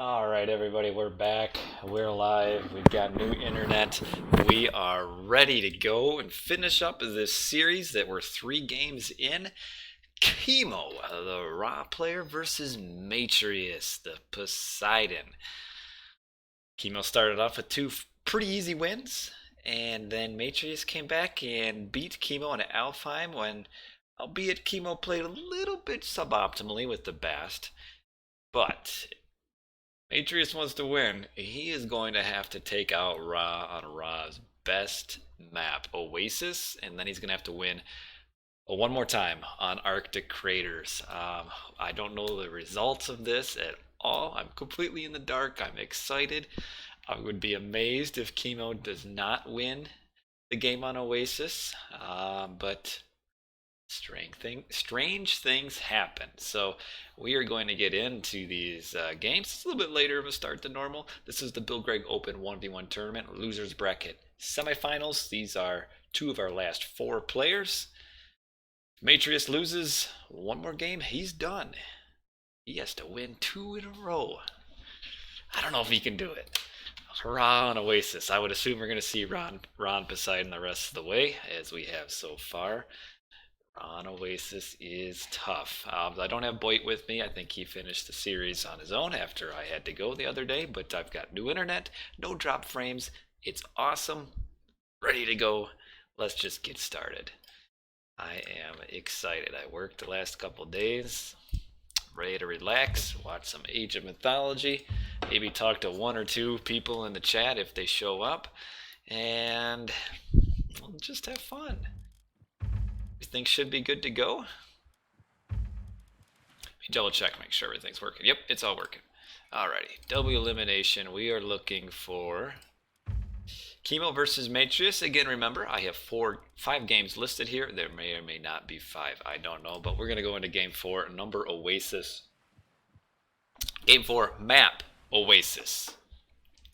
All right, everybody, we're back. We're live. We've got new internet. We are ready to go and finish up this series that we're 3 games in. Kimo, the Raw player, versus Matreiuss, the Poseidon. Kimo started off with 2 pretty easy wins, and then Matreiuss came back and beat Kimo in Alfheim when, albeit Kimo played a little bit suboptimally with the Bast, but Mattreius wants to win. He is going to have to take out Ra on Ra's best map, Oasis, and then he's going to have to win one more time on Arctic Craters. I don't know the results of this at all. I'm completely in the dark. I'm excited. I would be amazed if Kimo does not win the game on Oasis, but strange things happen. So we are going to get into these games. It's a little bit later of a start than normal. This is the Bill Gregg Open 1v1 tournament, losers bracket semifinals. These are 2 of our last 4 players. Mattreiuss loses one more game, he's done. He has to win 2 in a row. I don't know if he can do it. Ra on Oasis. I would assume we're going to see Ron Poseidon the rest of the way, as we have so far. On Oasis is tough. I don't have Boyd with me. I think he finished the series on his own after I had to go the other day, but I've got new internet, no drop frames. It's awesome. Ready to go. Let's just get started. I am excited. I worked the last couple days. Ready to relax, watch some Age of Mythology, maybe talk to 1 or 2 people in the chat if they show up, and we'll just have fun. Everything should be good to go. Let me double check, make sure everything's working. Yep, it's all working. Alrighty, double elimination. We are looking for Kimo versus Mattreiuss. Again, remember, I have 5 games listed here. There may or may not be 5. I don't know, but we're going to go into game 4. Number Oasis. Game 4, map Oasis.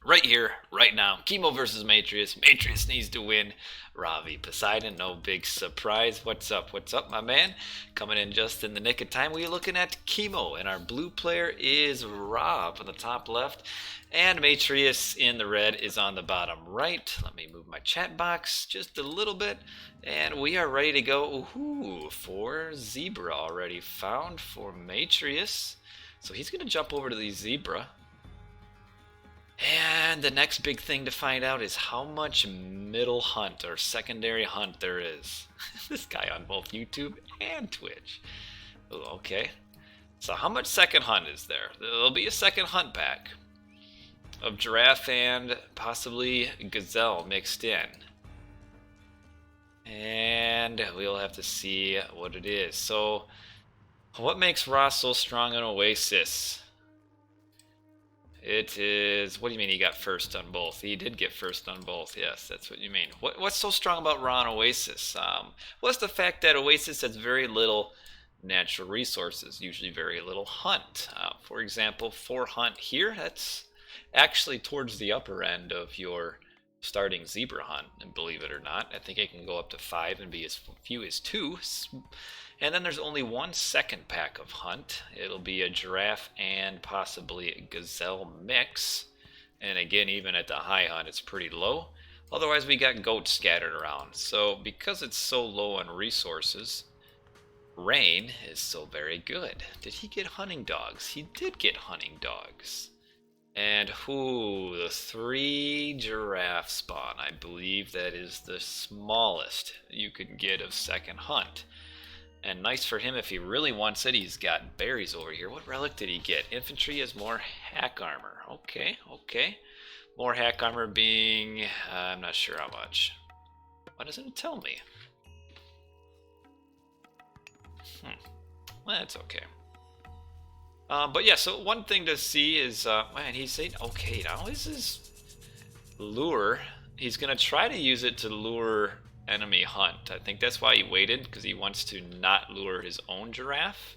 Right here, right now, Kimo versus Mattreiuss. Mattreiuss needs to win. Ravi Poseidon, no big surprise. What's up, my man? Coming in just in the nick of time. We're looking at Kimo, and our blue player is Rob on the top left, and Mattreiuss in the red is on the bottom right. Let me move my chat box just a little bit, and we are ready to go. Ooh, 4 zebra already found for Mattreiuss. So he's going to jump over to the zebra. And the next big thing to find out is how much middle hunt or secondary hunt there is. This guy on both YouTube and Twitch. Okay. So how much second hunt is there? There'll be a second hunt pack of giraffe and possibly gazelle mixed in. And we'll have to see what it is. So what makes Ross so strong in Oasis? It is, what do you mean he got first on both? He did get first on both, yes, that's what you mean. What's so strong about Ron Oasis? What's the fact that Oasis has very little natural resources, usually very little hunt. For example, 4 hunt here, that's actually towards the upper end of your starting zebra hunt, and believe it or not. I think it can go up to 5 and be as few as 2. And then there's only 1 second pack of hunt. It'll be a giraffe and possibly a gazelle mix. And again, even at the high hunt, it's pretty low. Otherwise, we got goats scattered around. So because it's so low on resources, rain is so very good. Did he get hunting dogs? He did get hunting dogs. And the 3 giraffe spawn. I believe that is the smallest you could get of second hunt. And nice for him if he really wants it. He's got berries over here. What relic did he get? Infantry has more hack armor. Okay. More hack armor being, I'm not sure how much. Why doesn't it tell me? Well, that's okay. But yeah, so one thing to see is, man, he's saying, okay, now this is lure. He's going to try to use it to lure enemy hunt. I think that's why he waited, because he wants to not lure his own giraffe.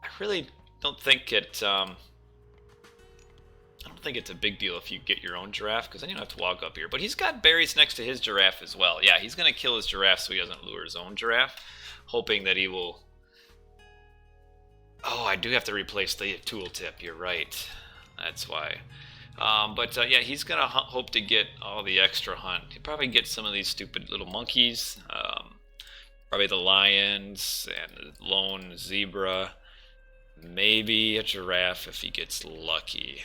I really don't think it, I don't think it's a big deal if you get your own giraffe, because then you don't have to walk up here. But he's got berries next to his giraffe as well. Yeah, he's going to kill his giraffe so he doesn't lure his own giraffe, hoping that he will Oh, I do have to replace the tooltip. You're right. That's why. Yeah, he's gonna hope to get all the extra hunt. He'll probably get some of these stupid little monkeys. Probably the lions and the lone zebra. Maybe a giraffe if he gets lucky.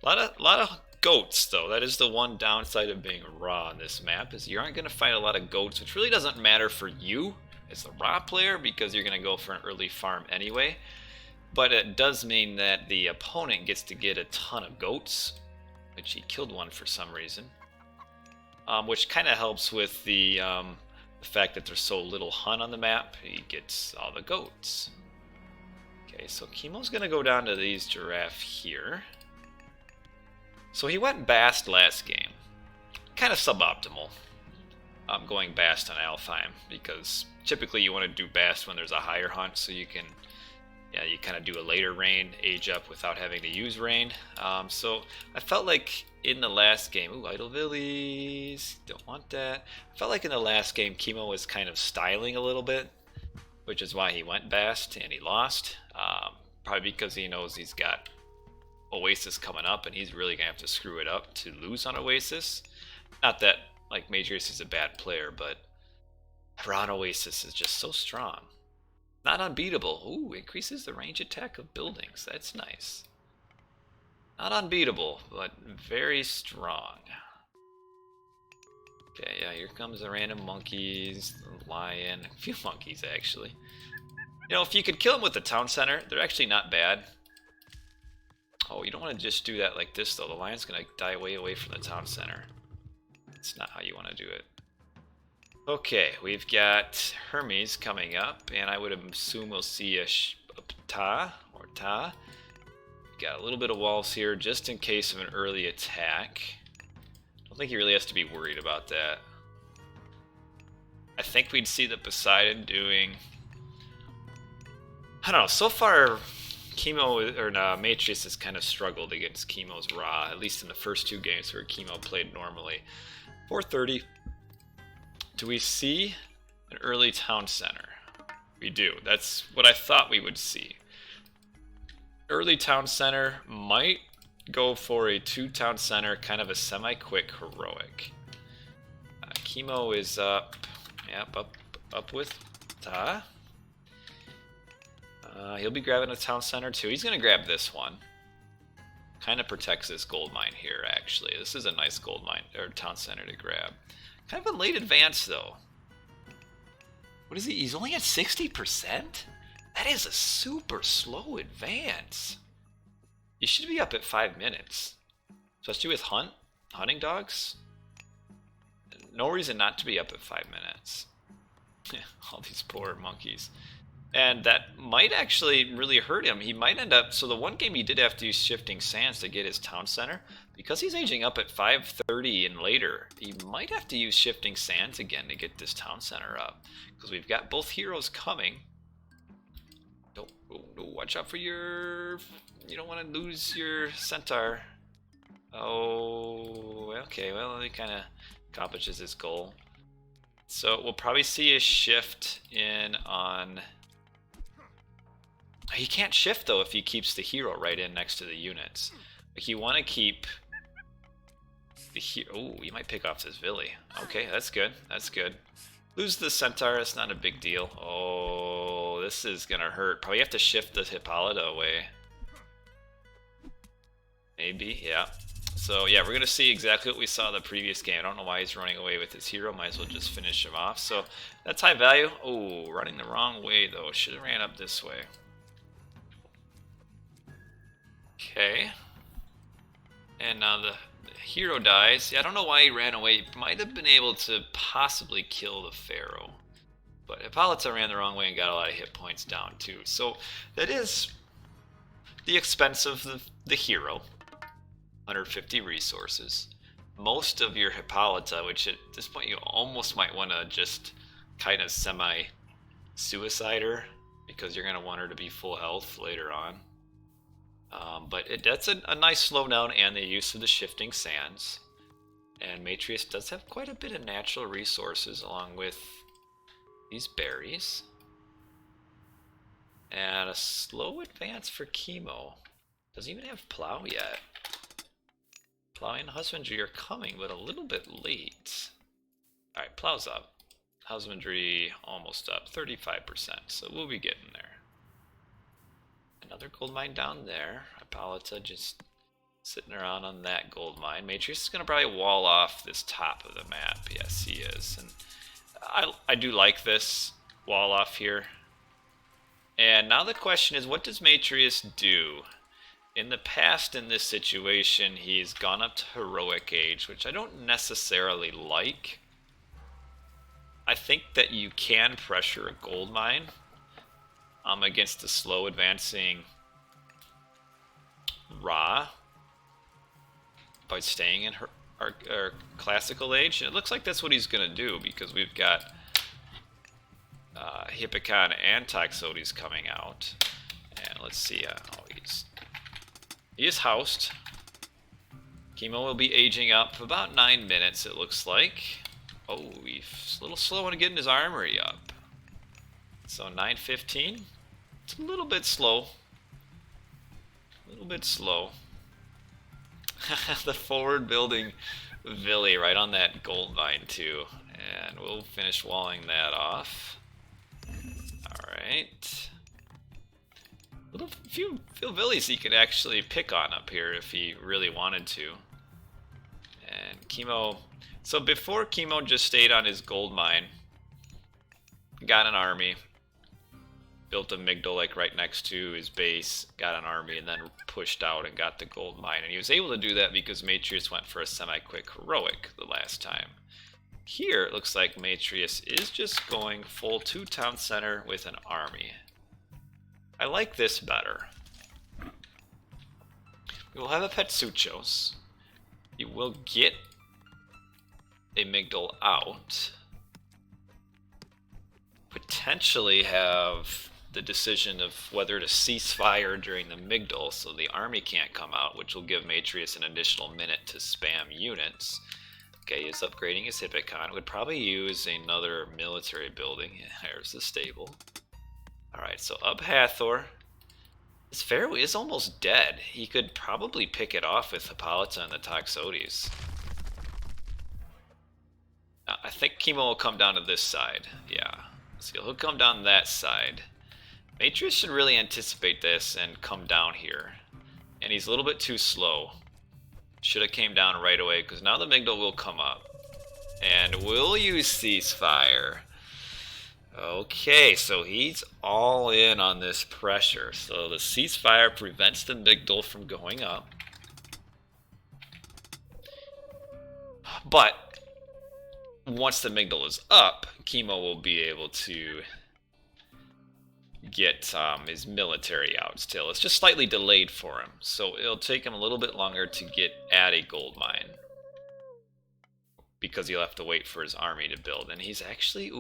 A lot of goats though. That is the one downside of being raw on this map, is you aren't going to find a lot of goats, which really doesn't matter for you as the raw player because you're going to go for an early farm anyway. But it does mean that the opponent gets to get a ton of goats, which he killed one for some reason, which kind of helps with the fact that there's so little hunt on the map. He gets all the goats. Okay, so Kimo's going to go down to these giraffe here. So he went Bast last game. Kind of suboptimal going Bast on Alfheim, because typically you want to do Bast when there's a higher hunt, so you can, yeah, you kind of do a later rain, age up without having to use rain. So I felt like in the last game, ooh, Idle Villies, don't want that. I felt like in the last game Kimo was kind of styling a little bit, which is why he went Bast and he lost. Probably because he knows he's got Oasis coming up, and he's really gonna have to screw it up to lose on Oasis. Not that like Mattreiuss is a bad player, but Ron Oasis is just so strong. Not unbeatable. Ooh, increases the range attack of buildings. That's nice. Not unbeatable, but very strong. Okay, yeah, here comes the random monkeys, the lion, a few monkeys actually. You know, if you could kill them with the town center, they're actually not bad. Oh, you don't want to just do that like this, though. The lion's going to die way away from the town center. That's not how you want to do it. Okay, we've got Hermes coming up, and I would assume we'll see a Ta. Got a little bit of walls here, just in case of an early attack. I don't think he really has to be worried about that. I think we'd see the Poseidon doing... I don't know, so far... Kimo, or Mattreiuss has kind of struggled against Kimo's raw, at least in the first two games where Kimo played normally. 430. Do we see an early town center? We do. That's what I thought we would see. Early town center might go for a 2-town center, kind of a semi-quick heroic. Kimo is up. Yep, up with Ta. He'll be grabbing a town center too. He's going to grab this one. Kind of protects this gold mine here, actually. This is a nice gold mine, or town center to grab. Kind of a late advance, though. What is he? He's only at 60%? That is a super slow advance. You should be up at 5 minutes. Especially with hunting dogs. No reason not to be up at 5 minutes. All these poor monkeys. And that might actually really hurt him. He might end up... So the one game he did have to use Shifting Sands to get his town center. Because he's aging up at 530 and later, he might have to use Shifting Sands again to get this town center up. Because we've got both heroes coming. Don't watch out for your... You don't want to lose your centaur. Oh, okay. Well, he kind of accomplishes his goal. So we'll probably see a shift in on... He can't shift, though, if he keeps the hero right in next to the units. Like, you want to keep the hero... Oh, you might pick off this Villy. Okay, that's good. That's good. Lose the centaur, that's not a big deal. Oh, this is going to hurt. Probably have to shift the Hippolyta away. Maybe, yeah. So, yeah, we're going to see exactly what we saw in the previous game. I don't know why he's running away with his hero. Might as well just finish him off. So, that's high value. Oh, running the wrong way, though. Should have ran up this way. Okay. And now the hero dies. Yeah, I don't know why he ran away. He might have been able to possibly kill the Pharaoh. But Hippolyta ran the wrong way and got a lot of hit points down, too. So, that is the expense of the hero. 150 resources. Most of your Hippolyta, which at this point you almost might want to just kind of semi-suicide her, because you're going to want her to be full health later on. But that's a nice slowdown and the use of the Shifting Sands. And Mattreiuss does have quite a bit of natural resources along with these berries. And a slow advance for Kimo. Doesn't even have plow yet. Plow and husbandry are coming, but a little bit late. Alright, plow's up. Husbandry almost up, 35%, so we'll be getting there. Another gold mine down there. Hippolyta just sitting around on that gold mine. Mattreius is going to probably wall off this top of the map. Yes, he is. And I do like this wall off here. And now the question is, what does Mattreius do? In the past, in this situation, he's gone up to heroic age, which I don't necessarily like. I think that you can pressure a gold mine against the slow advancing Ra by staying in our classical age. And it looks like that's what he's going to do, because we've got Hippocon and Toxotes coming out. And let's see, he is housed. Kimo will be aging up about 9 minutes, it looks like. Oh, he's a little slow on getting his armory up. So 9:15. It's a little bit slow. A little bit slow. The forward building Villi right on that gold mine too. And we'll finish walling that off. Alright. Few Villis he could actually pick on up here if he really wanted to. And Kimo... So before, Kimo just stayed on his gold mine, got an army, built a Migdal like right next to his base, got an army, and then pushed out and got the gold mine. And he was able to do that because Mattreius went for a semi-quick heroic the last time. Here it looks like Mattreius is just going full 2 town center with an army. I like this better. We will have a Petsuchos. You will get a Migdal out. Potentially have the decision of whether to cease fire during the Migdal so the army can't come out, which will give Mattreius an additional minute to spam units. Okay, he's upgrading his Hippocon. Would probably use another military building. There's the stable. Alright, so up Hathor. This pharaoh is almost dead. He could probably pick it off with Hippolyta and the Toxotes. I think Kimo will come down to this side. Yeah. So he'll come down that side. Mattreius should really anticipate this and come down here. And he's a little bit too slow. Should have came down right away, because now the Migdal will come up. And we'll use ceasefire. Okay, so he's all in on this pressure. So the ceasefire prevents the Migdal from going up. But once the Migdal is up, Kimo will be able to get his military out still. It's just slightly delayed for him, so it'll take him a little bit longer to get at a gold mine, because he'll have to wait for his army to build. And he's actually,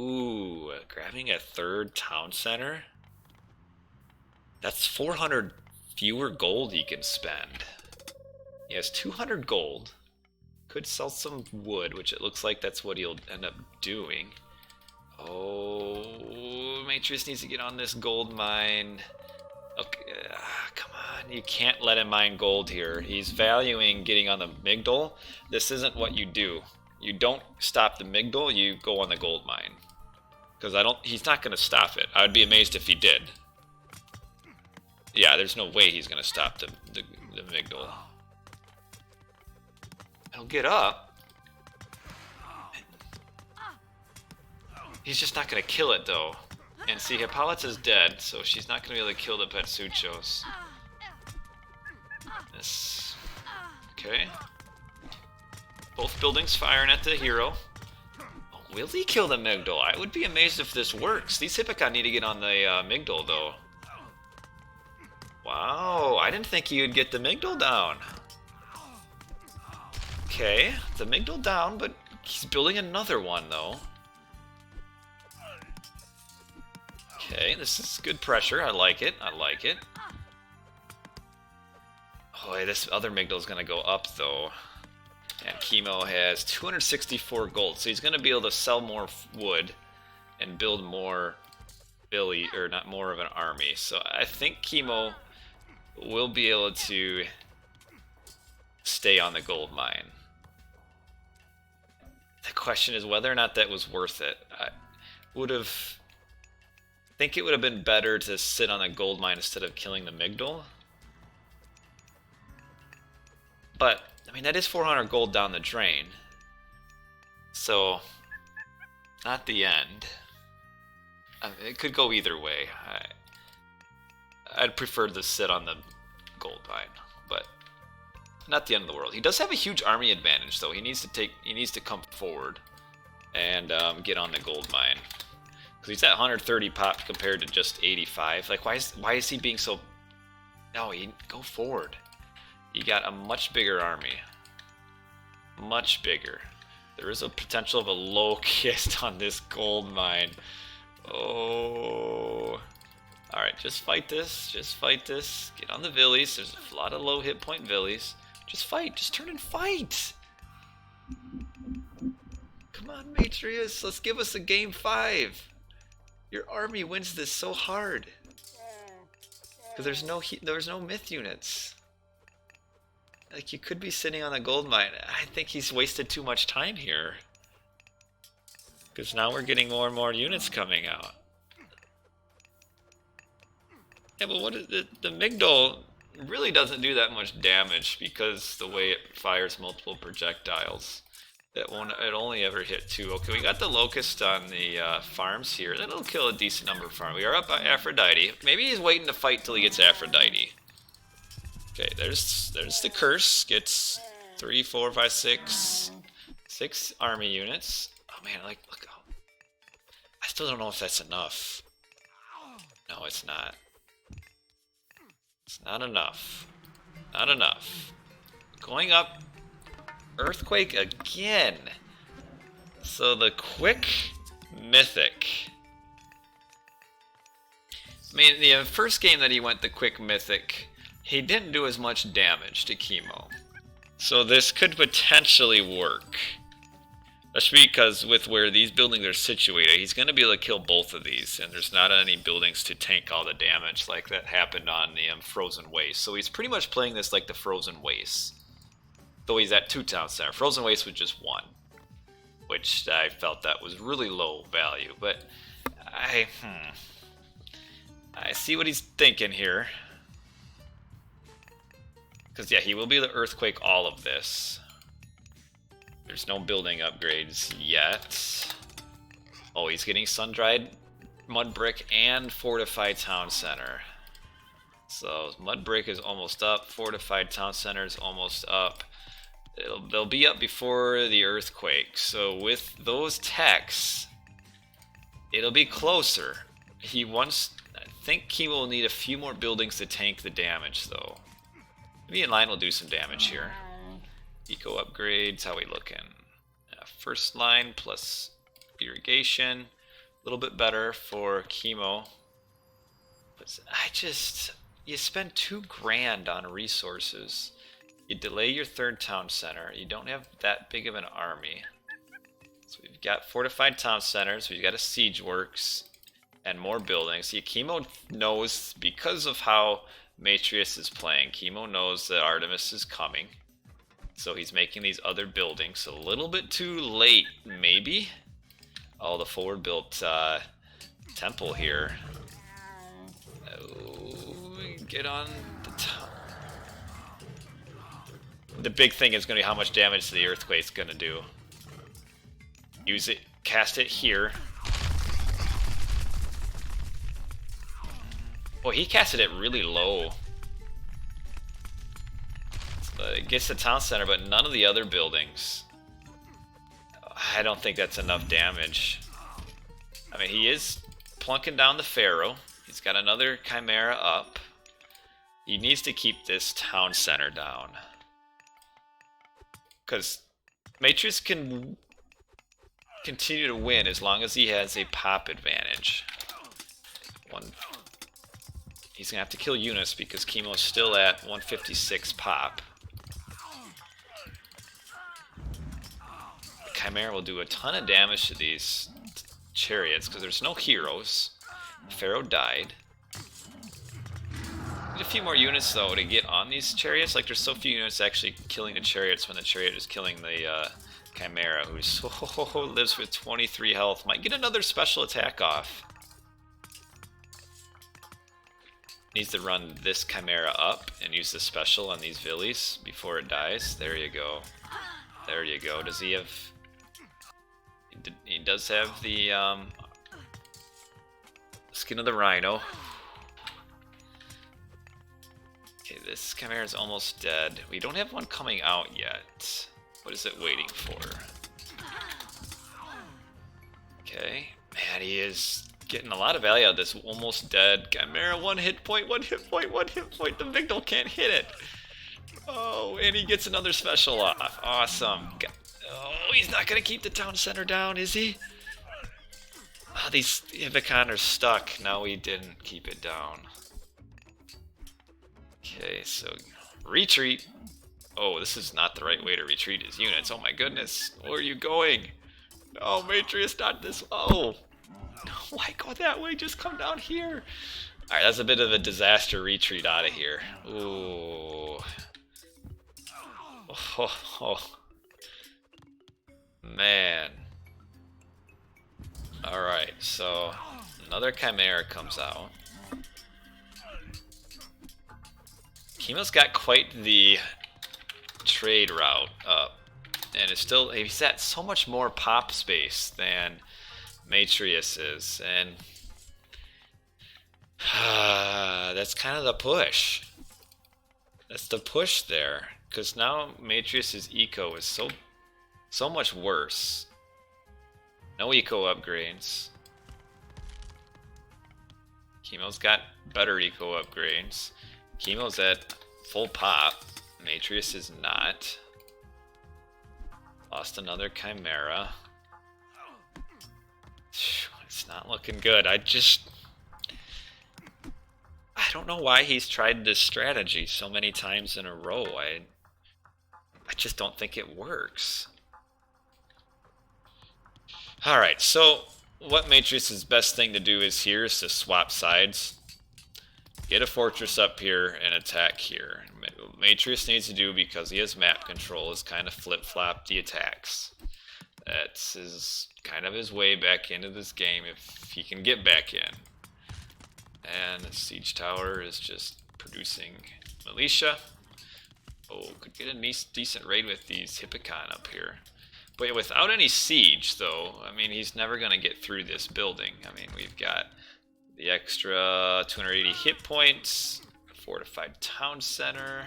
grabbing a 3rd town center. That's 400 fewer gold he can spend. He has 200 gold. Could sell some wood, which it looks like that's what he'll end up doing. Oh, Mattreius needs to get on this gold mine. Okay, come on, you can't let him mine gold here. He's valuing getting on the Migdal. This isn't what you do. You don't stop the Migdal, you go on the gold mine. Because he's not going to stop it. I would be amazed if he did. Yeah, there's no way he's going to stop the Migdal. He'll get up. He's just not going to kill it, though. And see, Hippolyta's dead, so she's not going to be able to kill the Petsuchos. This... Okay. Both buildings firing at the hero. Oh, will he kill the Migdal? I would be amazed if this works. These Hippocon need to get on the Migdal, though. Wow, I didn't think he would get the Migdal down. Okay, the Migdal down, but he's building another one, though. Okay, this is good pressure. I like it. I like it. Oh, this other Migdal is going to go up, though. And Kimo has 264 gold, so he's going to be able to sell more wood and build more Billy, or not more of an army. So I think Kimo will be able to stay on the gold mine. The question is whether or not that was worth it. I think it would have been better to sit on a gold mine instead of killing the Migdol. But, I mean, that is 400 gold down the drain. So, not the end. I mean, it could go either way. I'd prefer to sit on the gold mine, but not the end of the world. He does have a huge army advantage, though. He needs to come forward and get on the gold mine, because he's at 130 pop compared to just 85. Like, why is he being so? No, go forward. You got a much bigger army, much bigger. There is a potential of a locust on this gold mine. Oh. Alright, just fight this. Just fight this. Get on the Villies. There's a lot of low hit point Villies. Just fight. Just turn and fight. Come on, Mattreius. Let's give us a game 5. Your army wins this so hard. Because there's no myth units. Like, you could be sitting on the gold mine. I think he's wasted too much time here. Because now we're getting more and more units coming out. Yeah, but what is the Migdol really doesn't do that much damage because the way it fires multiple projectiles. It only ever hit 2. Okay, we got the Locust on the farms here. That'll kill a decent number of farms. We are up by Aphrodite. Maybe he's waiting to fight till he gets Aphrodite. Okay, there's the curse. Gets 3, 4, 5, 6 army units. Oh man, look. I still don't know if that's enough. No, it's not. It's not enough. Not enough. Going up. Earthquake again. So the quick mythic. I mean, the first game that he went the quick mythic, he didn't do as much damage to Kimo. So this could potentially work. Especially because with where these buildings are situated, he's going to be able to kill both of these, and there's not any buildings to tank all the damage like that happened on the Frozen Waste. So he's pretty much playing this like the Frozen Waste. Though he's at 2 town center. Frozen Waste was just 1. Which I felt that was really low value. But I see what he's thinking here. Because yeah, he will be able to earthquake all of this. There's no building upgrades yet. Oh, he's getting sun-dried mud brick and fortified town center. So mud brick is almost up. Fortified town center is almost up. They'll be up before the earthquake. So with those techs, it'll be closer. I think Kimo will need a few more buildings to tank the damage, though. Maybe Inline will do some damage here. Eco upgrades, how we looking? First line plus irrigation, a little bit better for Kimo. But you spend $2,000 on resources. You delay your 3rd town center. You don't have that big of an army. So we've got fortified town centers. We've got a siege works and more buildings. See, Kimo knows, because of how Mattreius is playing, Kimo knows that Artemis is coming. So he's making these other buildings. A little bit too late, maybe. Oh, the forward-built temple here. Oh, get on the top. The big thing is going to be how much damage the earthquake's going to do. Use it, cast it here. Well, he casted it really low. It gets the town center, but none of the other buildings. I don't think that's enough damage. I mean, he is plunking down the Pharaoh. He's got another Chimera up. He needs to keep this town center down. Because Mattreius can continue to win as long as he has a pop advantage. He's going to have to kill Eunice because Kimo's still at 156 pop. The Chimera will do a ton of damage to these chariots because there's no heroes. Pharaoh died. Need a few more units though to get on these chariots. Like there's so few units actually killing the chariots when the chariot is killing the Chimera, who lives with 23 health. Might get another special attack off. Needs to run this Chimera up and use the special on these Villies before it dies. There you go. There you go. Does he have... He does have the skin of the rhino. Okay, this Chimera is almost dead. We don't have one coming out yet. What is it waiting for? Okay. Man, he is getting a lot of value out of this almost dead Chimera. One hit point, one hit point, one hit point. The Vigil can't hit it. Oh, and he gets another special off. Awesome. Oh, he's not going to keep the town center down, is he? Oh, these Hippocan are stuck. No, he didn't keep it down. Okay, so retreat. Oh, this is not the right way to retreat his units. Oh my goodness. Where are you going? No, Mattreius, not this. Oh. Why go that way? Just come down here. Alright, that's a bit of a disaster retreat out of here. Ooh. Oh. Man. Alright, so another Chimera comes out. Kimo's got quite the trade route up. And it's still, he's at so much more pop space than Mattreius is. And that's kind of the push. That's the push there. Because now Mattreius' eco is so much worse. No eco upgrades. Kimo's got better eco upgrades. Kimo's at full pop. Mattreius is not. Lost another Chimera. It's not looking good. I don't know why he's tried this strategy so many times in a row. I just don't think it works. Alright, so what Mattreius' best thing to do is here is to swap sides. Get a fortress up here and attack here. What Mattreius needs to do, because he has map control, is kind of flip-flop the attacks. That's kind of his way back into this game if he can get back in. And the siege tower is just producing militia. Oh, could get a decent raid with these Hippocan up here. But without any siege, though, I mean, he's never going to get through this building. I mean, we've got the extra 280 hit points, fortified town center,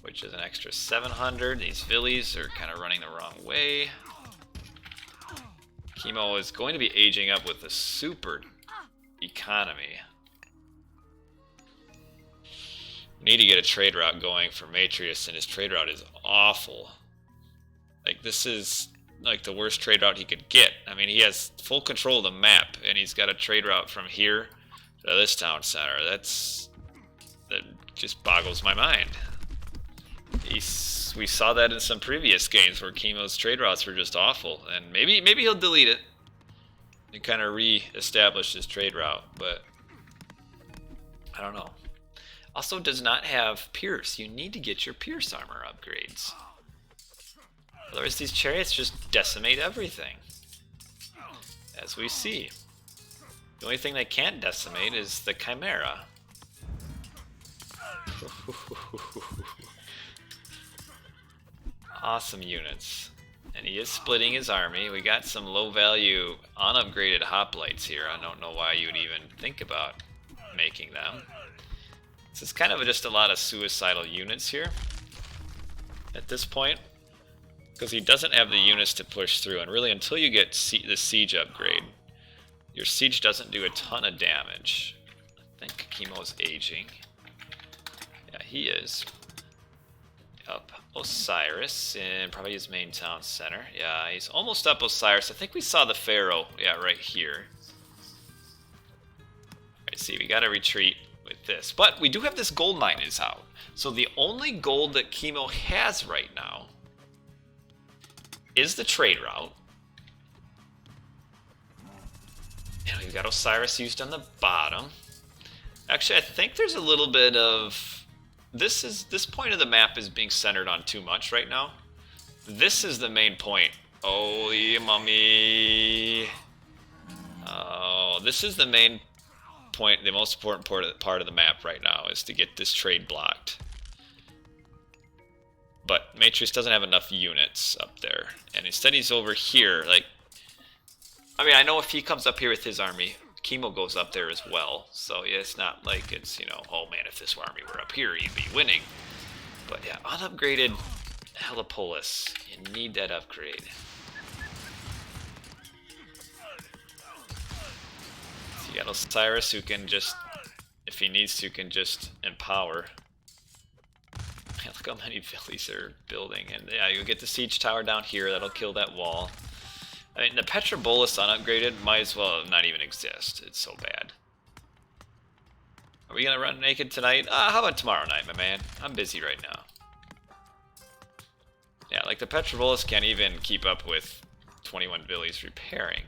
which is an extra 700. These Villies are kind of running the wrong way. Kimo is going to be aging up with a super economy. We need to get a trade route going for Mattreius, and his trade route is awful. Like, this is like the worst trade route he could get. I mean, he has full control of the map, and he's got a trade route from here to this town center. That just boggles my mind. We saw that in some previous games where Kimo's trade routes were just awful, and maybe he'll delete it and kind of re-establish his trade route, but I don't know. Also does not have Pierce. You need to get your Pierce armor upgrades. Otherwise these chariots just decimate everything, as we see. The only thing they can't decimate is the Chimera. Awesome units. And he is splitting his army. We got some low value unupgraded hoplites here. I don't know why you would even think about making them. This is kind of just a lot of suicidal units here at this point, because he doesn't have the units to push through, and really until you get the siege upgrade, your siege doesn't do a ton of damage. I think Kimo's aging. Yeah, he is. Up Osiris in probably his main town center. Yeah, he's almost up Osiris. I think we saw the Pharaoh, yeah, right here. Alright, see, we gotta retreat with this. But we do have this gold mine is out. So the only gold that Kimo has right now is the trade route. And we've got Osiris used on the bottom. Actually, I think there's a little bit of... This point of the map is being centered on too much right now. This is the main point. Holy mummy. Oh, this is the main point, the most important part of the map right now is to get this trade blocked. But Mattreius doesn't have enough units up there. And instead he's over here. Like, I mean, I know if he comes up here with his army, Kimo goes up there as well. So yeah, it's not like it's, you know, oh man, if this army were up here, he'd be winning. But yeah, unupgraded Helipolis. You need that upgrade. So you got Osiris who can just, if he needs to, can just empower. Man, look how many villies are building. And yeah, you'll get the siege tower down here. That'll kill that wall. I mean, the Petrobolus unupgraded might as well not even exist. It's so bad. Are we going to run naked tonight? How about tomorrow night, my man? I'm busy right now. Yeah, like the Petrobolus can't even keep up with 21 villies repairing.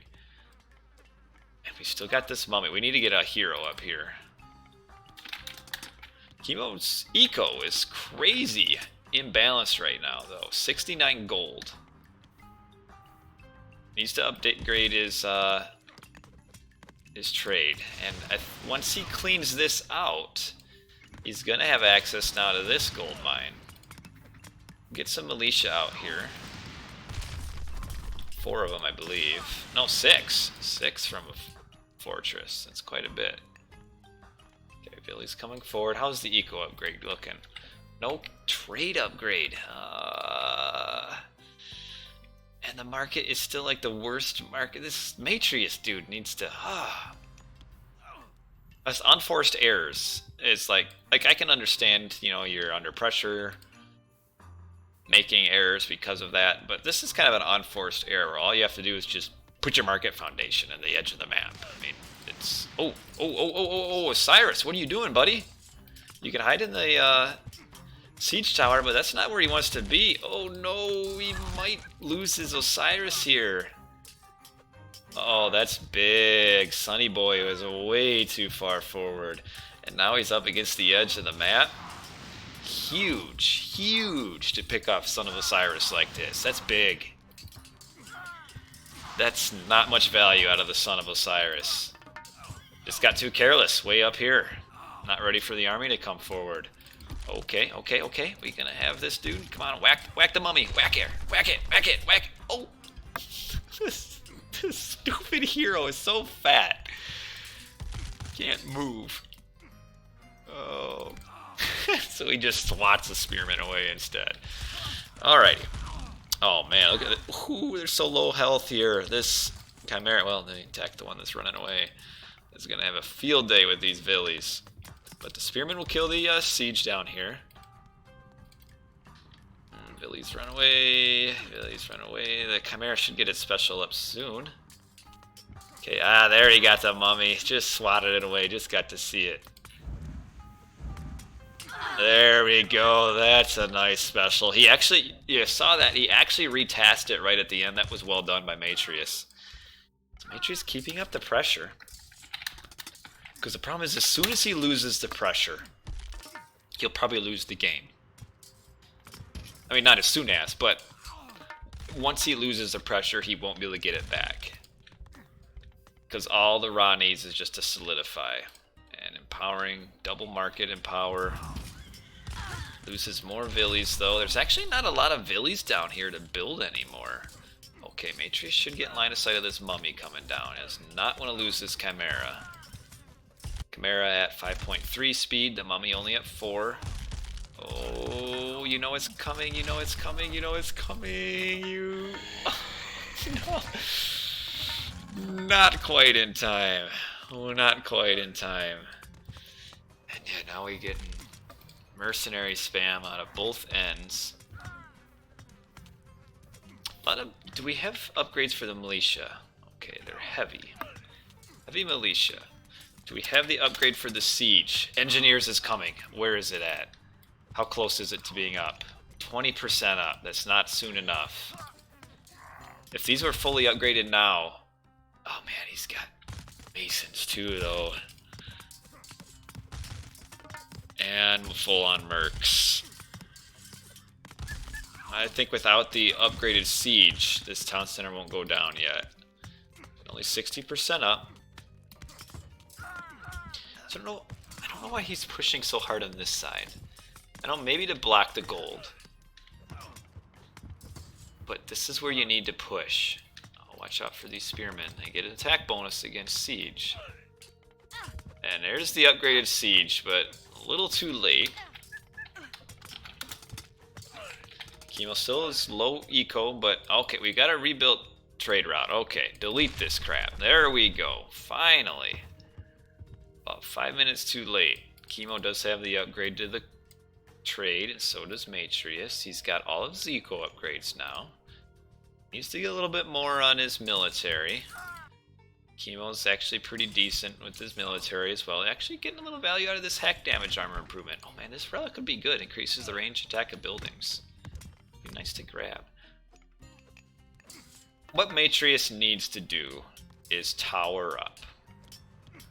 And we still got this mummy. We need to get a hero up here. Kimo's eco is crazy imbalanced right now, though. 69 gold. Needs to upgrade his trade, and once he cleans this out, he's gonna have access now to this gold mine. Get some militia out here. 4 of them, I believe. No, 6. 6 from a fortress. That's quite a bit. Okay, Billy's coming forward. How's the eco upgrade looking? No trade upgrade. And the market is still like the worst market. This Mattreius dude needs to... That's unforced errors. It's like I can understand, you know, you're under pressure, making errors because of that, but this is kind of an unforced error. All you have to do is just put your market foundation in the edge of the map. I mean, it's... Oh, Osiris, what are you doing, buddy? You can hide in the... siege tower, but that's not where he wants to be. Oh no, he might lose his Osiris here. Oh, that's big. Sonny Boy was way too far forward. And now he's up against the edge of the map. Huge to pick off Son of Osiris like this. That's big. That's not much value out of the Son of Osiris. Just got too careless way up here. Not ready for the army to come forward. Okay. We gonna have this dude. Come on, whack the mummy. Whack it. Oh, this stupid hero is so fat. Can't move. Oh, so he just swats the spearman away instead. Alrighty. Oh man, look at it. Ooh, they're so low health here. This Chimera. Well, they attacked the one that's running away. Is gonna have a field day with these villies. But the spearman will kill the siege down here. Villies run away. The Chimera should get its special up soon. Okay, there he got the mummy. Just swatted it away. Just got to see it. There we go. That's a nice special. He actually, you saw that. He actually retasked it right at the end. That was well done by Mattreius. So Mattreius keeping up the pressure. Because the problem is, as soon as he loses the pressure, he'll probably lose the game. I mean, not as soon as, but once he loses the pressure, he won't be able to get it back. Because all the Ra needs is just to solidify. And empowering, double market empower. Loses more villies, though. There's actually not a lot of villies down here to build anymore. Okay, Mattreius should get line of sight of this mummy coming down. He does not want to lose this Chimera. Chimera at 5.3 speed, the mummy only at 4. Oh, you know it's coming, No. Not quite in time. Oh, not quite in time. And yeah, now we get mercenary spam out of both ends. Do we have upgrades for the militia? Okay, they're heavy. Heavy militia. Do we have the upgrade for the siege? Engineers is coming. Where is it at? How close is it to being up? 20% up. That's not soon enough. If these were fully upgraded now... Oh man, he's got Masons too, though. And full-on mercs. I think without the upgraded siege, this town center won't go down yet. Only 60% up. So I don't know why he's pushing so hard on this side. I know maybe to block the gold. But this is where you need to push. Oh, watch out for these spearmen. They get an attack bonus against siege. And there's the upgraded siege, but a little too late. Kimo still is low eco, but okay, we got a rebuilt trade route. Okay, delete this crap. There we go. Finally. About 5 minutes too late. Kimo does have the upgrade to the trade, and so does Mattreius. He's got all of his eco upgrades now. Needs to get a little bit more on his military. Kimo's actually pretty decent with his military as well. Actually getting a little value out of this hack damage armor improvement. Oh man, this relic could be good. Increases the range attack of buildings. Be nice to grab. What Mattreius needs to do is tower up.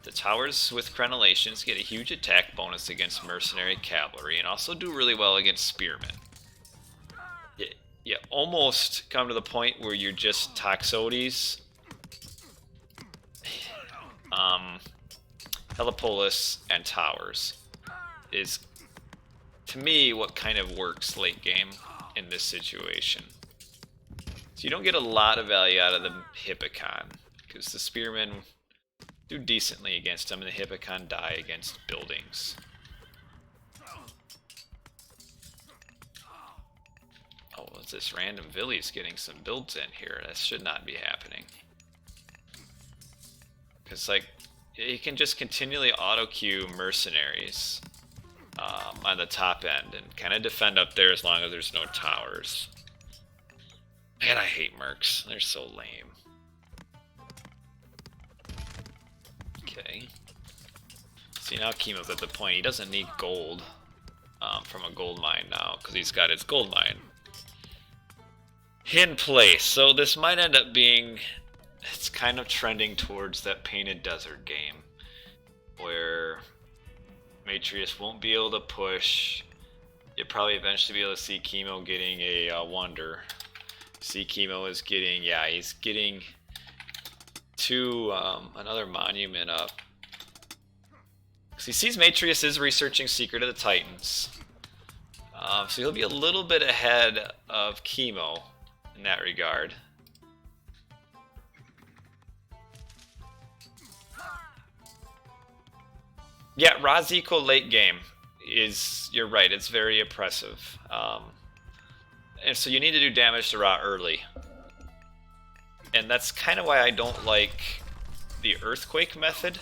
The towers with crenellations get a huge attack bonus against mercenary cavalry and also do really well against spearmen. You almost come to the point where you're just Toxotes, Helipolis, and towers is, to me, what kind of works late game in this situation. So you don't get a lot of value out of the Hippocon, because the spearmen do decently against them, and the Hippocon die against buildings. Oh, what's this random Villy's getting some builds in here? That should not be happening. Because, like, you can just continually auto-queue mercenaries on the top end and kind of defend up there as long as there's no towers. Man, I hate mercs. They're so lame. Okay. See, now Kimo's at the point he doesn't need gold from a gold mine now, because he's got his gold mine in place. So this might end up being, it's kind of trending towards that Painted Desert game, where Mattreius won't be able to push. You'll probably eventually be able to see Kimo getting a wonder. See, Kimo is getting, yeah, he's getting to another monument up. Because he sees Mattreius is researching Secret of the Titans. So he'll be a little bit ahead of Kimo in that regard. Yeah, Ra's eco late game is, you're right, it's very oppressive. And so you need to do damage to Ra early. And that's kind of why I don't like the Earthquake method.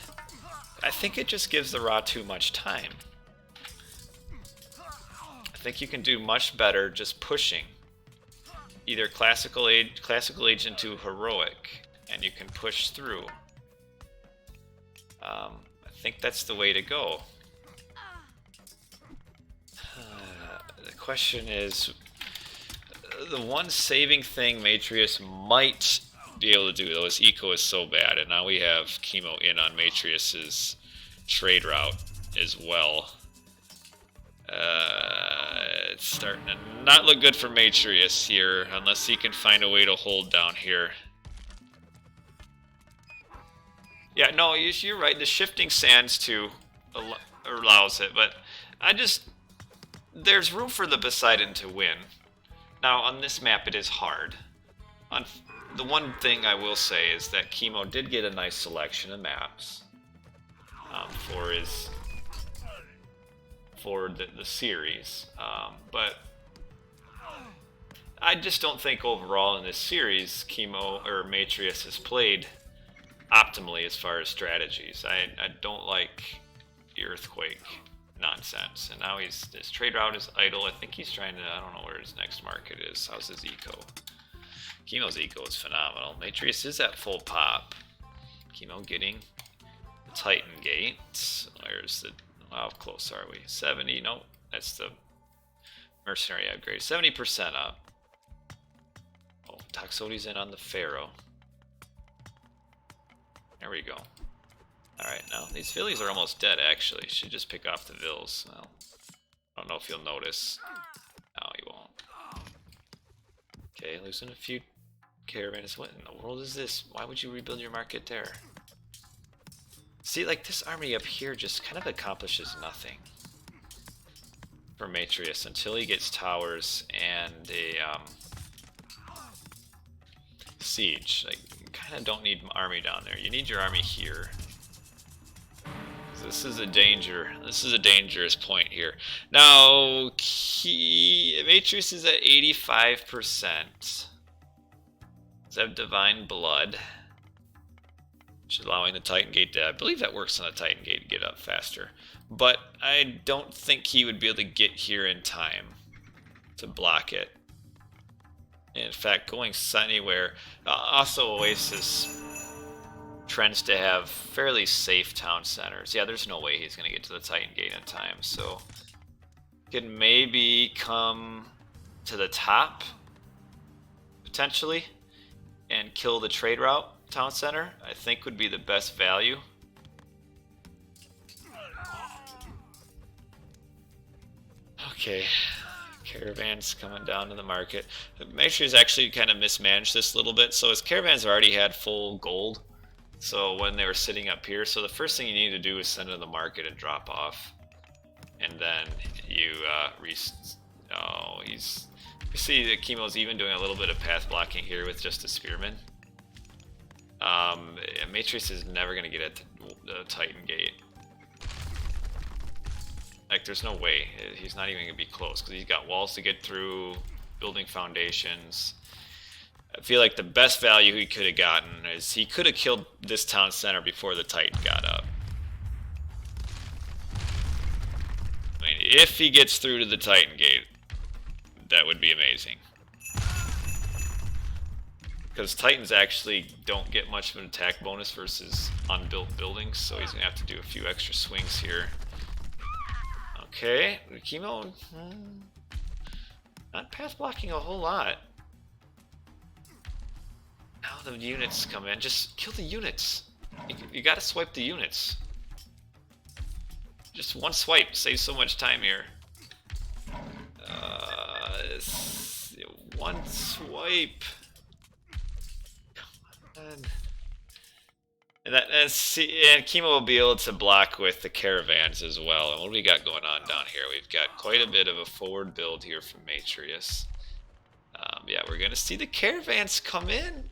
I think it just gives the Ra too much time. I think you can do much better just pushing. Either classical age into heroic, and you can push through. I think that's the way to go. The question is, the one saving thing Mattreius might be able to do, though, his eco is so bad, and now we have Kimo in on Mattreius's trade route as well. It's starting to not look good for Mattreius here, unless he can find a way to hold down here. Yeah, no, you're right. The shifting sands too allows it, but there's room for the Poseidon to win. Now, on this map, it is hard. The one thing I will say is that Kimo did get a nice selection of maps for the series, but I just don't think overall in this series Kimo or Mattreius has played optimally as far as strategies. I don't like the Earthquake nonsense, and now his trade route is idle. I think he's trying to, I don't know where his next market is. How's his eco? Kimo's eco is phenomenal. Mattreius is at full pop. Kimo getting the Titan Gate. Where's the, how close are we? 70, no, that's the mercenary upgrade. 70% up. Oh, Toxotes in on the Pharaoh. There we go. Alright, now these Villies are almost dead actually. Should just pick off the Vills. Well, I don't know if you'll notice. No, you won't. Okay, losing a few caravans. What in the world is this? Why would you rebuild your market there? See, like, this army up here just kind of accomplishes nothing for Mattreius until he gets towers and a siege. Like, you kind of don't need army down there. You need your army here. This is a danger. This is a dangerous point here. Now, Mattreius is at 85%. Does have Divine Blood, which is allowing the Titan Gate to, I believe that works on the Titan Gate to get up faster. But I don't think he would be able to get here in time to block it. In fact, going anywhere. Also, Oasis trends to have fairly safe town centers. Yeah, there's no way he's going to get to the Titan Gate in time. So, could maybe come to the top, potentially, and kill the trade route town center. I think would be the best value. Okay, caravans coming down to the market. Mattreius actually kind of mismanaged this a little bit. So his caravans already had full gold. So when they were sitting up here, so the first thing you need to do is send to the market and drop off. And then you you see that Kimo's even doing a little bit of path blocking here with just a spearman. Mattreius is never going to get at the Titan Gate. Like, there's no way. He's not even going to be close because he's got walls to get through, building foundations. I feel like the best value he could have gotten is he could have killed this town center before the Titan got up. I mean, if he gets through to the Titan Gate, that would be amazing. Because Titans actually don't get much of an attack bonus versus unbuilt buildings, so he's going to have to do a few extra swings here. Okay, Kimo, not path blocking a whole lot. Now the units come in, just kill the units. You gotta swipe the units. Just one swipe saves so much time here. One swipe. Come on. And Kimo will be able to block with the caravans as well. And what do we got going on down here? We've got quite a bit of a forward build here from Mattreius. Yeah, we're gonna see the caravans come in.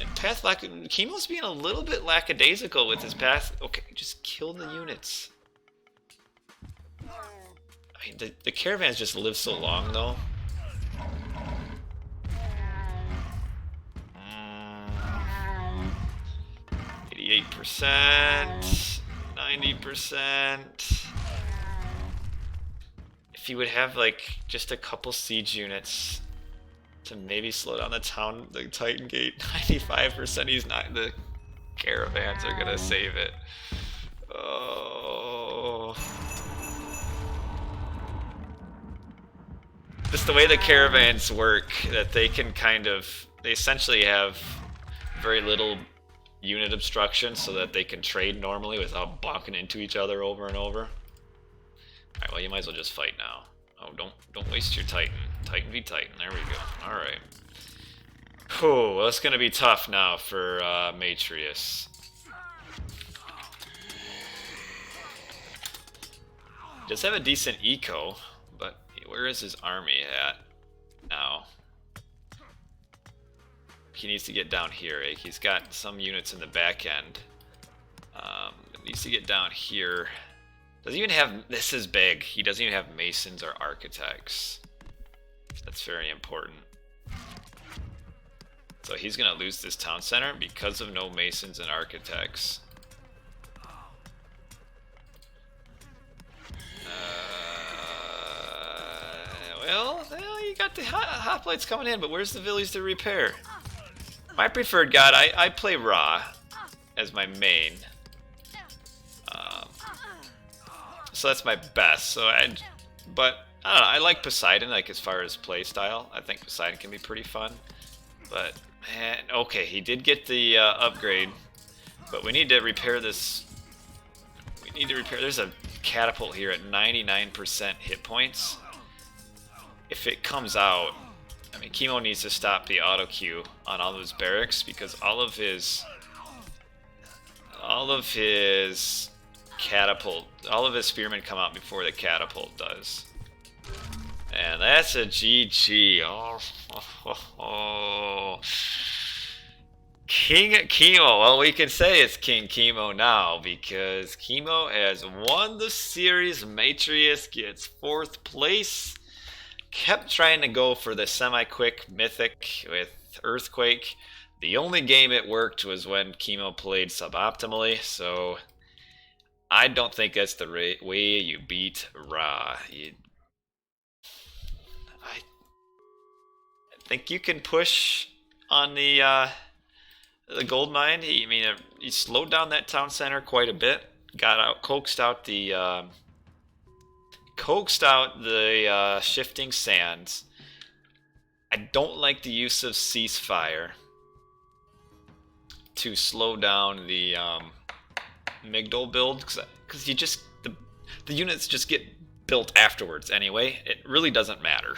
And path block. Kimo's being a little bit lackadaisical with his path. Okay, just kill the units. I mean, the caravans just live so long, though. 88%, 90%. If you would have like just a couple siege units to maybe slow down the Titan Gate, 95%. He's not. The caravans are gonna save it. Oh. Just the way the caravans work, that they can they essentially have very little unit obstruction so that they can trade normally without bonking into each other over and over. Alright, well, you might as well just fight now. Oh, don't waste your Titan. Titan v Titan, there we go. Alright. Whew, well, it's gonna be tough now for Mattreius. Does have a decent eco, but where is his army at now? He needs to get down here. He's got some units in the back end. Needs to get down here. Doesn't even have. This is big. He doesn't even have masons or architects. That's very important. So he's gonna lose this town center because of no masons and architects. Well, you got the hoplites coming in, but where's the villies to repair? My preferred god, I play Ra as my main. So that's my best. But I don't know, I like Poseidon, like as far as play style. I think Poseidon can be pretty fun. But man, okay, he did get the upgrade. But we need to repair this. We need to repair. There's a catapult here at 99% hit points. If it comes out, I mean, Kimo needs to stop the auto queue on all of his barracks because all of his catapult, all of his spearmen come out before the catapult does. And that's a GG. Oh. King Kimo. Well, we can say it's King Kimo now because Kimo has won the series. Mattreius gets 4th place. Kept trying to go for the semi-quick mythic with Earthquake. The only game it worked was when Kimo played suboptimally, so I don't think that's the way you beat Ra. I think you can push on the gold mine. He slowed down that town center quite a bit. Coaxed out the shifting sands. I don't like the use of ceasefire to slow down the Migdol build because the units just get built afterwards anyway. It really doesn't matter.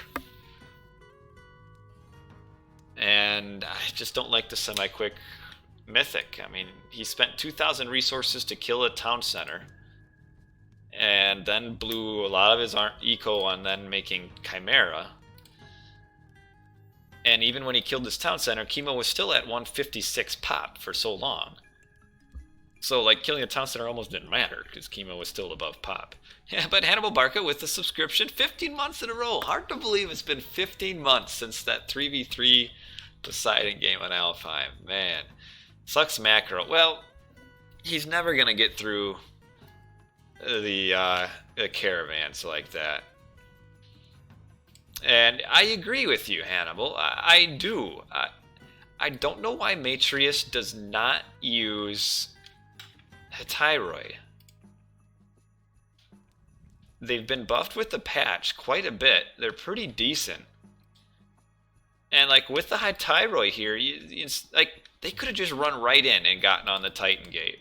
And I just don't like the semi-quick mythic. I mean, he spent 2,000 resources to kill a town center and then blew a lot of his eco on then making Chimera. And even when he killed this town center, Kimo was still at 156 pop for so long. So, like, killing a town center almost didn't matter because Kimo was still above pop. Yeah, but Hannibal Barca with the subscription, 15 months in a row. Hard to believe it's been 15 months since that 3v3 Poseidon game on Alfheim. Man, sucks macro. Well, he's never going to get through the caravans like that. And I agree with you, Hannibal. I do. I don't know why Mattreius does not use Hetairoi. They've been buffed with the patch quite a bit. They're pretty decent. And like with the Hetairoi here, like they could have just run right in and gotten on the Titan Gate.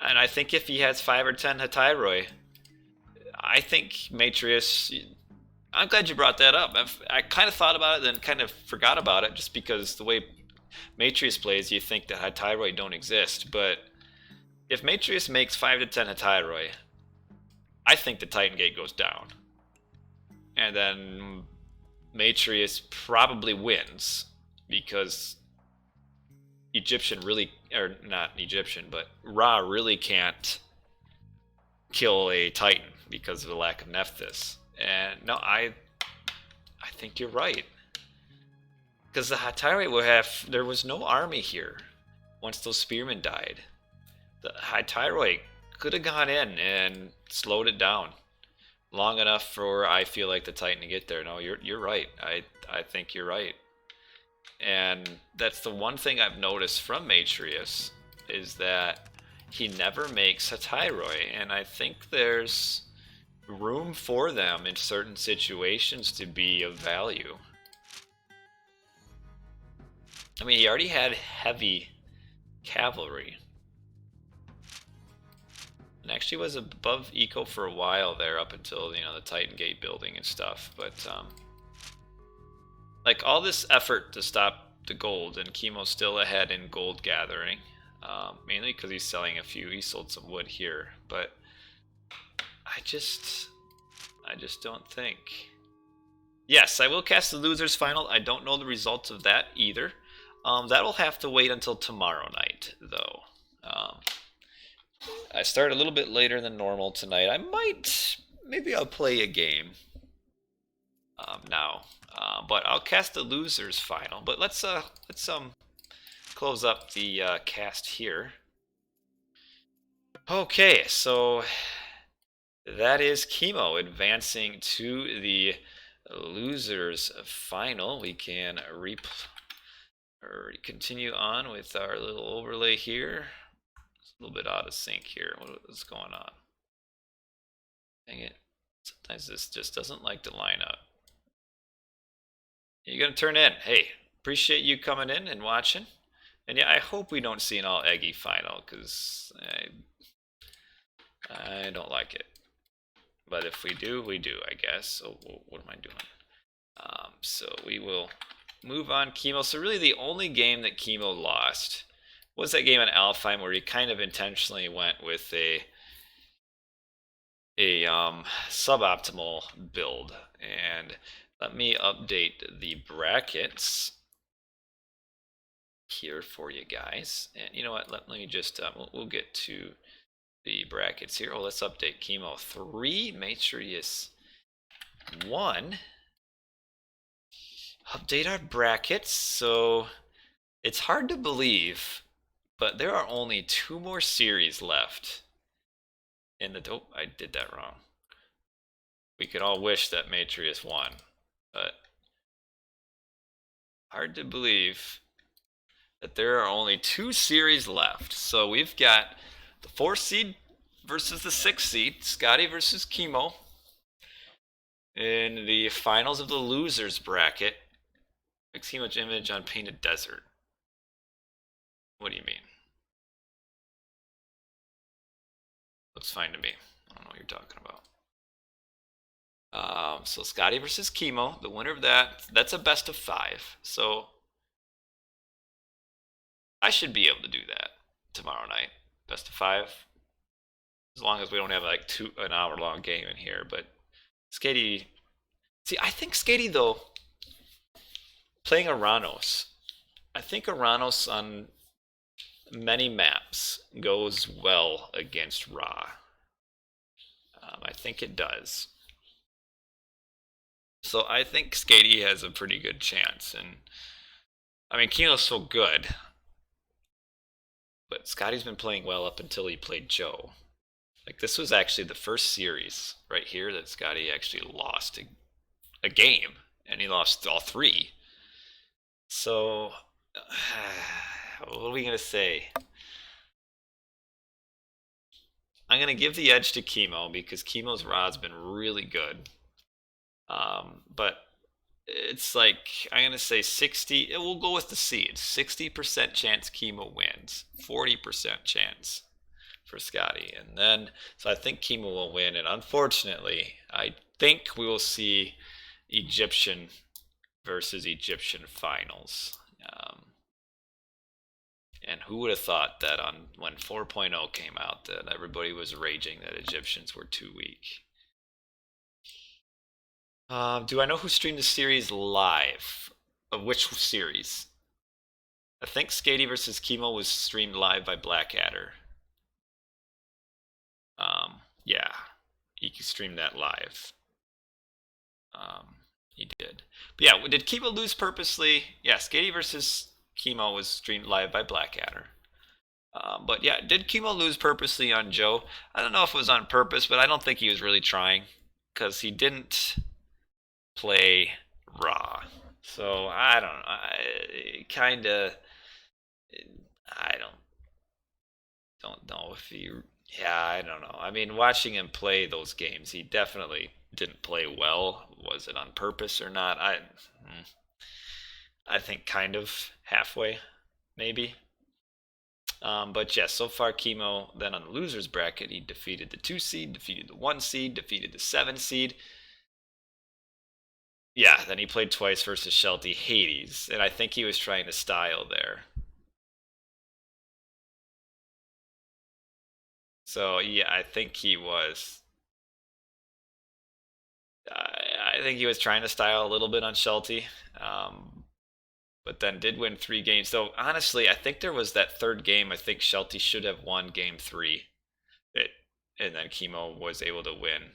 And I think if he has 5 or 10 Hetairoi, I think Mattreius. I'm glad you brought that up. I kind of thought about it, then kind of forgot about it, just because the way Mattreius plays, you think that Hetairoi don't exist. But if Mattreius makes 5 to 10 Hetairoi, I think the Titan Gate goes down. And then Mattreius probably wins, because Egyptian really, or not Egyptian, but Ra really can't kill a Titan because of the lack of Nephthys. And no, I think you're right. Because the Hetairoi there was no army here once those spearmen died. The Hetairoi could have gone in and slowed it down long enough for, I feel like, the Titan to get there. No, you're right. I think you're right. And that's the one thing I've noticed from Mattreius, is that he never makes Hetairoi, and I think there's room for them in certain situations to be of value. I mean, he already had heavy cavalry, and actually was above eco for a while there, up until, the Titan Gate building and stuff. But like, all this effort to stop the gold, and Kimo's still ahead in gold gathering, mainly because he's selling a few. He sold some wood here, but I just don't think. Yes, I will cast the losers final. I don't know the results of that either. That'll have to wait until tomorrow night, though. I start a little bit later than normal tonight. Maybe I'll play a game now. But I'll cast the losers final. But let's close up the cast here. Okay, so that is Kimo advancing to the losers final. We can continue on with our little overlay here. It's a little bit out of sync here. What's going on? Dang it. Sometimes this just doesn't like to line up. You're going to turn in. Hey, appreciate you coming in and watching. And yeah, I hope we don't see an all eggy final because I don't like it. But if we do, we do, I guess. So what am I doing? So we will move on. Kimo. So really the only game that Kimo lost was that game in Alfheim where he kind of intentionally went with a suboptimal build. And let me update the brackets here for you guys. And you know what? Let me just we'll get to the brackets here. Oh, let's update Kimo 3, Mattreius 1. Update our brackets. So it's hard to believe, but there are only 2 more series left in the. Oh, I did that wrong. We could all wish that Mattreius won, but hard to believe that there are only 2 series left. So we've got the 4 seed versus the 6 seed, Scotty versus Kimo, in the finals of the losers bracket. Makes Kimo's image on Painted Desert. What do you mean? Looks fine to me. I don't know what you're talking about. So Scotty versus Kimo, the winner of that's a best of 5. So I should be able to do that tomorrow night. Best of 5. As long as we don't have like an hour long game in here. But Skady, see, I think Skady though, playing Aranos, I think Aranos on many maps goes well against Ra. I think it does. So I think Skady has a pretty good chance. And I mean, Kino's so good, but Scotty's been playing well up until he played Joe. Like this was actually the first series right here that Scotty actually lost a game, and he lost all 3. So, what are we gonna say? I'm gonna give the edge to Kimo because Kimo's rod's been really good. But it's like I'm gonna say 60. We'll go with the seed. 60% chance Kimo wins. 40% chance for Scotty, and then so I think Kimo will win. And unfortunately, I think we will see Egyptian versus Egyptian finals. And who would have thought that on when 4.0 came out that everybody was raging that Egyptians were too weak. Do I know who streamed the series live? Of which series? I think Skady versus Kimo was streamed live by Blackadder. Yeah, he streamed that live. He did. But yeah, did Kimo lose purposely? Yeah, Skady versus Kimo was streamed live by Blackadder. But yeah, did Kimo lose purposely on Joe? I don't know if it was on purpose, but I don't think he was really trying because he didn't play Raw. So I don't know. I don't know if he. Yeah, I don't know. I mean, watching him play those games, he definitely didn't play well. Was it on purpose or not? I think kind of halfway, maybe. But yes, so far Kimo, then on the losers bracket, he defeated the 2 seed, defeated the 1 seed, defeated the 7 seed. Yeah, then he played twice versus Shelty Hades, and I think he was trying to style there. So yeah, I think he was. I think he was trying to style a little bit on Shelty, but then did win 3 games. So honestly, I think there was that 3rd game. I think Shelty should have won game 3, and then Kimo was able to win.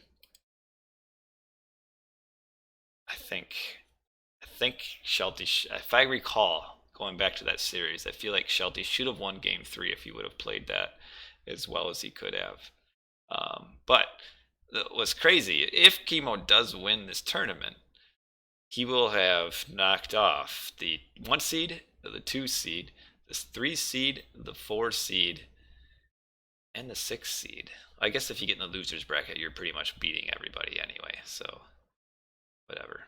I think Shelty, if I recall, going back to that series, I feel like Shelty should have won game 3 if he would have played that as well as he could have. But what's crazy, if Kimo does win this tournament, he will have knocked off the 1 seed, the 2 seed, the 3 seed, the 4 seed, and the 6 seed. I guess if you get in the losers bracket, you're pretty much beating everybody anyway, so whatever.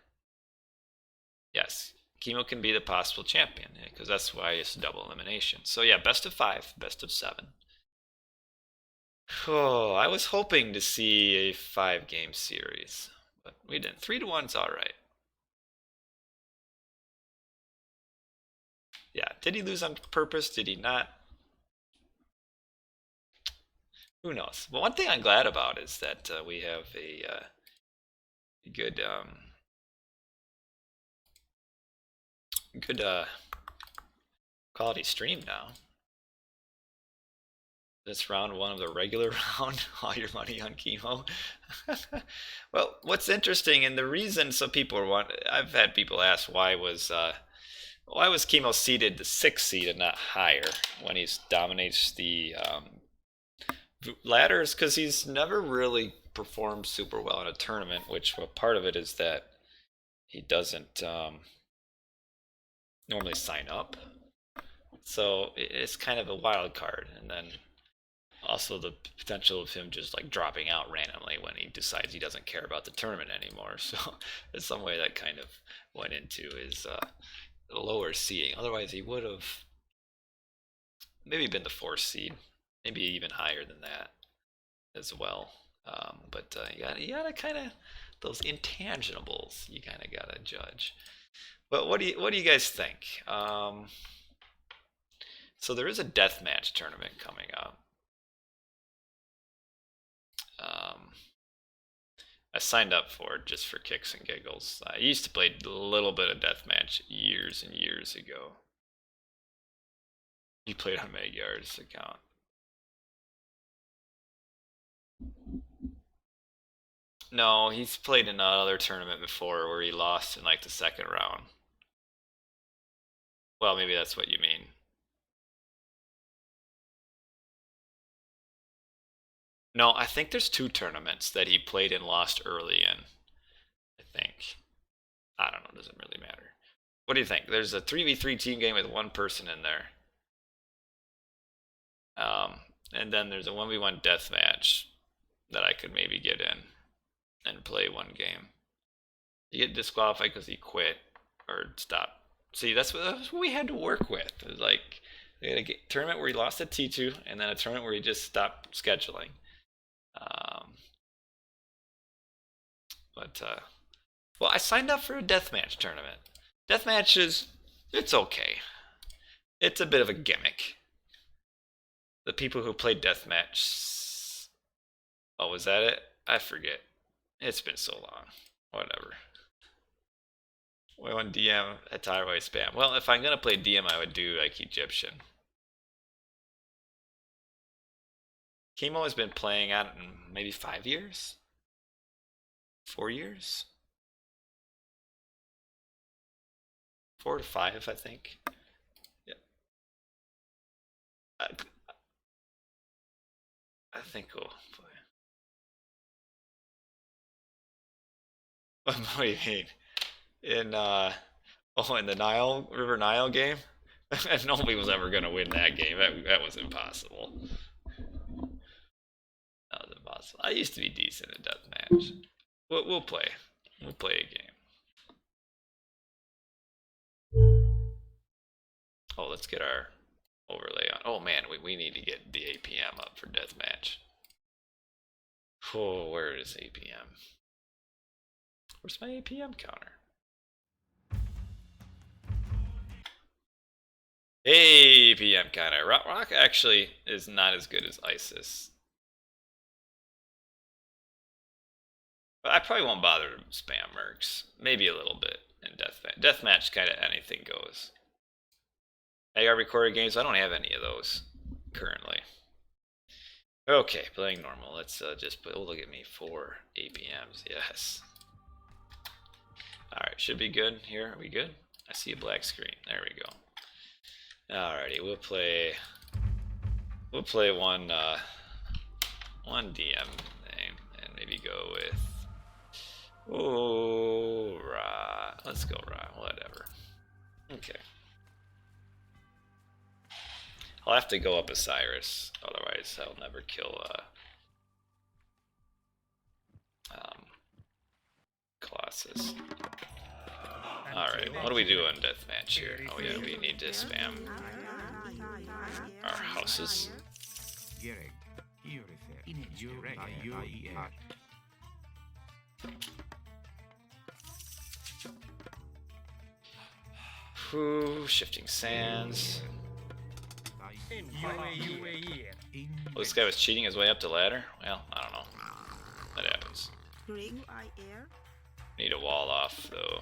Yes, Kimo can be the possible champion, because that's why it's double elimination. So yeah, best of 5, best of 7. Oh, I was hoping to see a 5-game series, but we didn't. 3-1's all right. Yeah, did he lose on purpose? Did he not? Who knows? But one thing I'm glad about is that we have a good good quality stream now. This round 1 of the regular round, all your money on Kimo. Well, what's interesting and the reason some people want, I've had people ask why was Kimo seeded the 6th seed and not higher when he dominates the ladders? Because he's never really performed super well in a tournament, which part of it is that he doesn't normally sign up. So it's kind of a wild card. And then also the potential of him just like dropping out randomly when he decides he doesn't care about the tournament anymore. So in some way that kind of went into his lower seeding. Otherwise he would have maybe been the 4th seed, maybe even higher than that as well. But you gotta kind of, those intangibles you kind of gotta judge. But what do you guys think? So there is a deathmatch tournament coming up. I signed up for it just for kicks and giggles. I used to play a little bit of deathmatch years and years ago. You played on Magyar's account. No, he's played in another tournament before where he lost in like the 2nd round. Well, maybe that's what you mean. No, I think there's 2 tournaments that he played and lost early in. I think. I don't know, doesn't really matter. What do you think? There's a 3v3 team game with 1 person in there. And then there's a 1v1 deathmatch that I could maybe get in and play 1 game. You get disqualified because he quit or stopped. See, that's what we had to work with. It was like we had a tournament where he lost at T2, and then a tournament where he just stopped scheduling. Well, I signed up for a deathmatch tournament. Deathmatches, it's okay. It's a bit of a gimmick. The people who played deathmatch. Oh, was that it? I forget. It's been so long. Whatever. We want DM at Tyrway spam. Well, if I'm gonna play DM, I would do like Egyptian. Kimo has been playing out in maybe 5 years? 4 years? 4 to 5, I think. Yeah. I think we'll play. What do you mean? In in the River Nile game? Nobody was ever gonna win that game. That was impossible. That was impossible. I used to be decent at deathmatch. We'll play. We'll play a game. Oh, let's get our overlay on. Oh man, we need to get the APM up for deathmatch. Oh, where is APM? Where's my APM counter? Hey, APM counter. Rock actually is not as good as ISIS. But I probably won't bother to spam mercs. Maybe a little bit in deathmatch. Deathmatch kind of anything goes. I got recorded games. I don't have any of those currently. Okay, playing normal. Let's just put. Oh, look at me. 4 APMs. Yes. Alright, should be good here. Are we good? I see a black screen. There we go. Alrighty, we'll play one DM name and maybe go with Ra. Let's go Ra, whatever. Okay. I'll have to go up Osiris, otherwise I'll never kill Colossus. Alright, what do we do in deathmatch here? Oh yeah, we need to spam our houses. Gregg, Whew, shifting sands. Oh, this guy was cheating his way up the ladder? Well, I don't know. That happens. Need a wall off, though.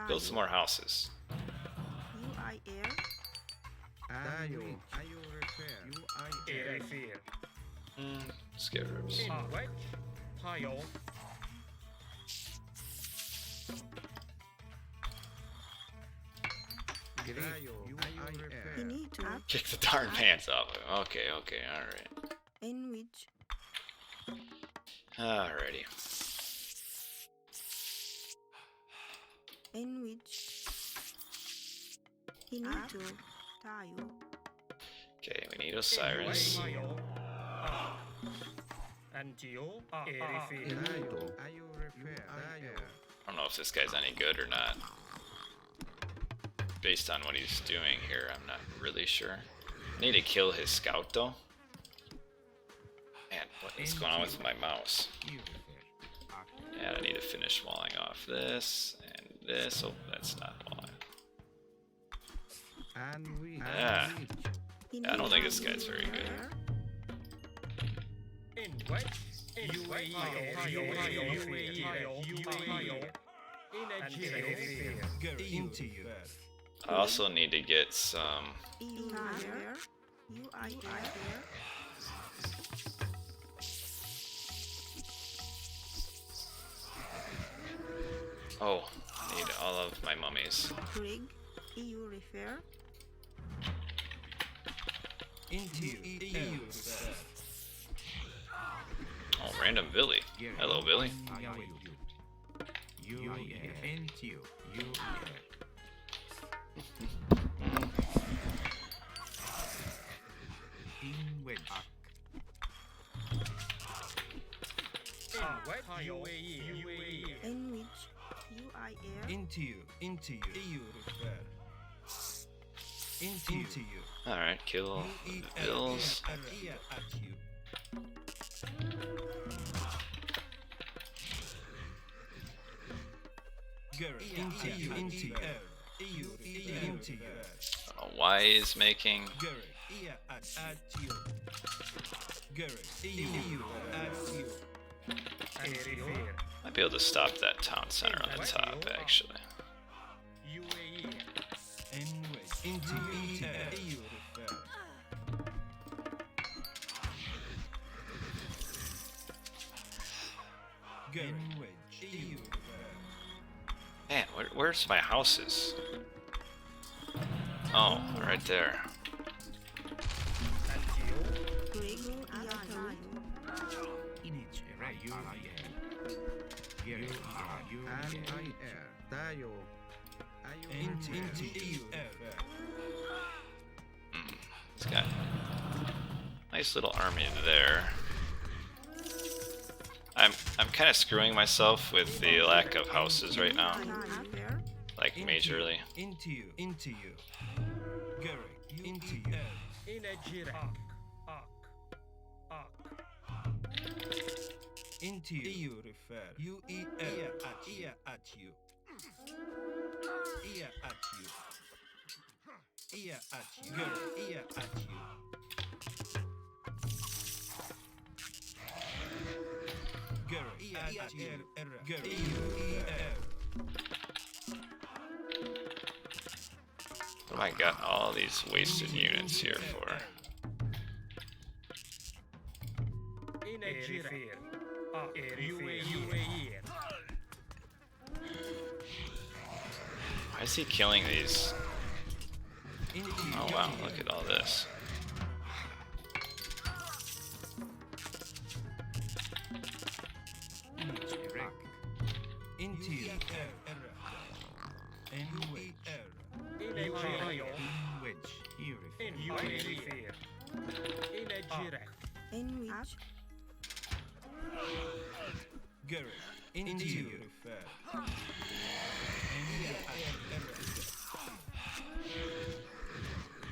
Build some more houses. Scarabs. Kick the darn pants off of him. Okay, alright. Alrighty. Okay, we need Osiris. I don't know if this guy's any good or not. Based on what he's doing here, I'm not really sure. I need to kill his scout though. Man, what is going on with my mouse? And I need to finish walling off this and this. Oh, that's not walling. Yeah. I don't think this guy's very good. I also need to get some. Oh, I need all of my mummies. Oh, random Billy. Hello, Billy. Alright, kill the bills. I don't know why he's making. Might be able to stop that town center on the top, actually. Man, where's my houses? Oh, right there. It's got a nice little army there. I'm kind of screwing myself with the lack of houses right now, like majorly. What have I got all these wasted units here for? Why is he killing these? Oh wow, look at all this. In which Gregg. Into you.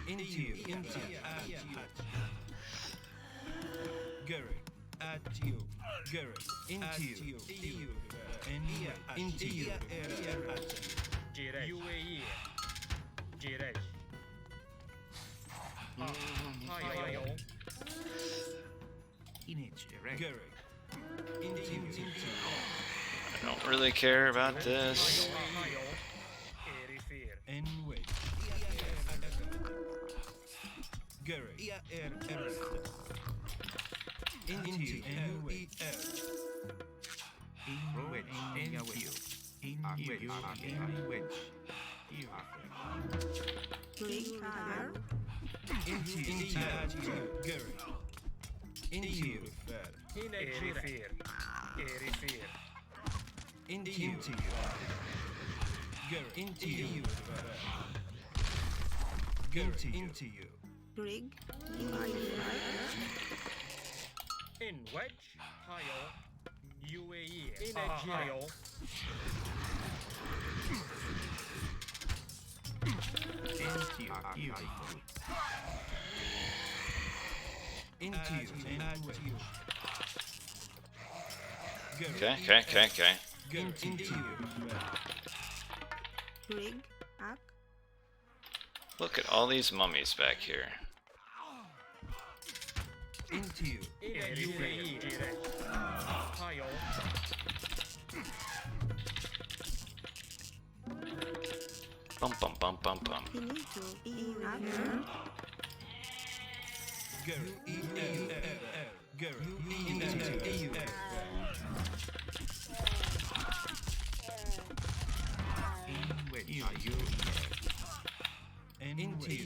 Into you. Gregg. At you. Gregg. Into you. Into you. UAE. Gregg. Gregg. Into you. I don't really care about this. En wait. Gregg. Into you. En wait. Gregg father. Into you. Gregg. Into you. Into you. Gregg. Into you. Gregg. Into you. Gregg. In wedge. UAE. In a Into you. Okay. Into you. Gregg. Ak. Look at all these mummies back here. Into you. UAE. Bum bum bum bum bum. Finito. Inafter. Gregg. Into you. Into you. In which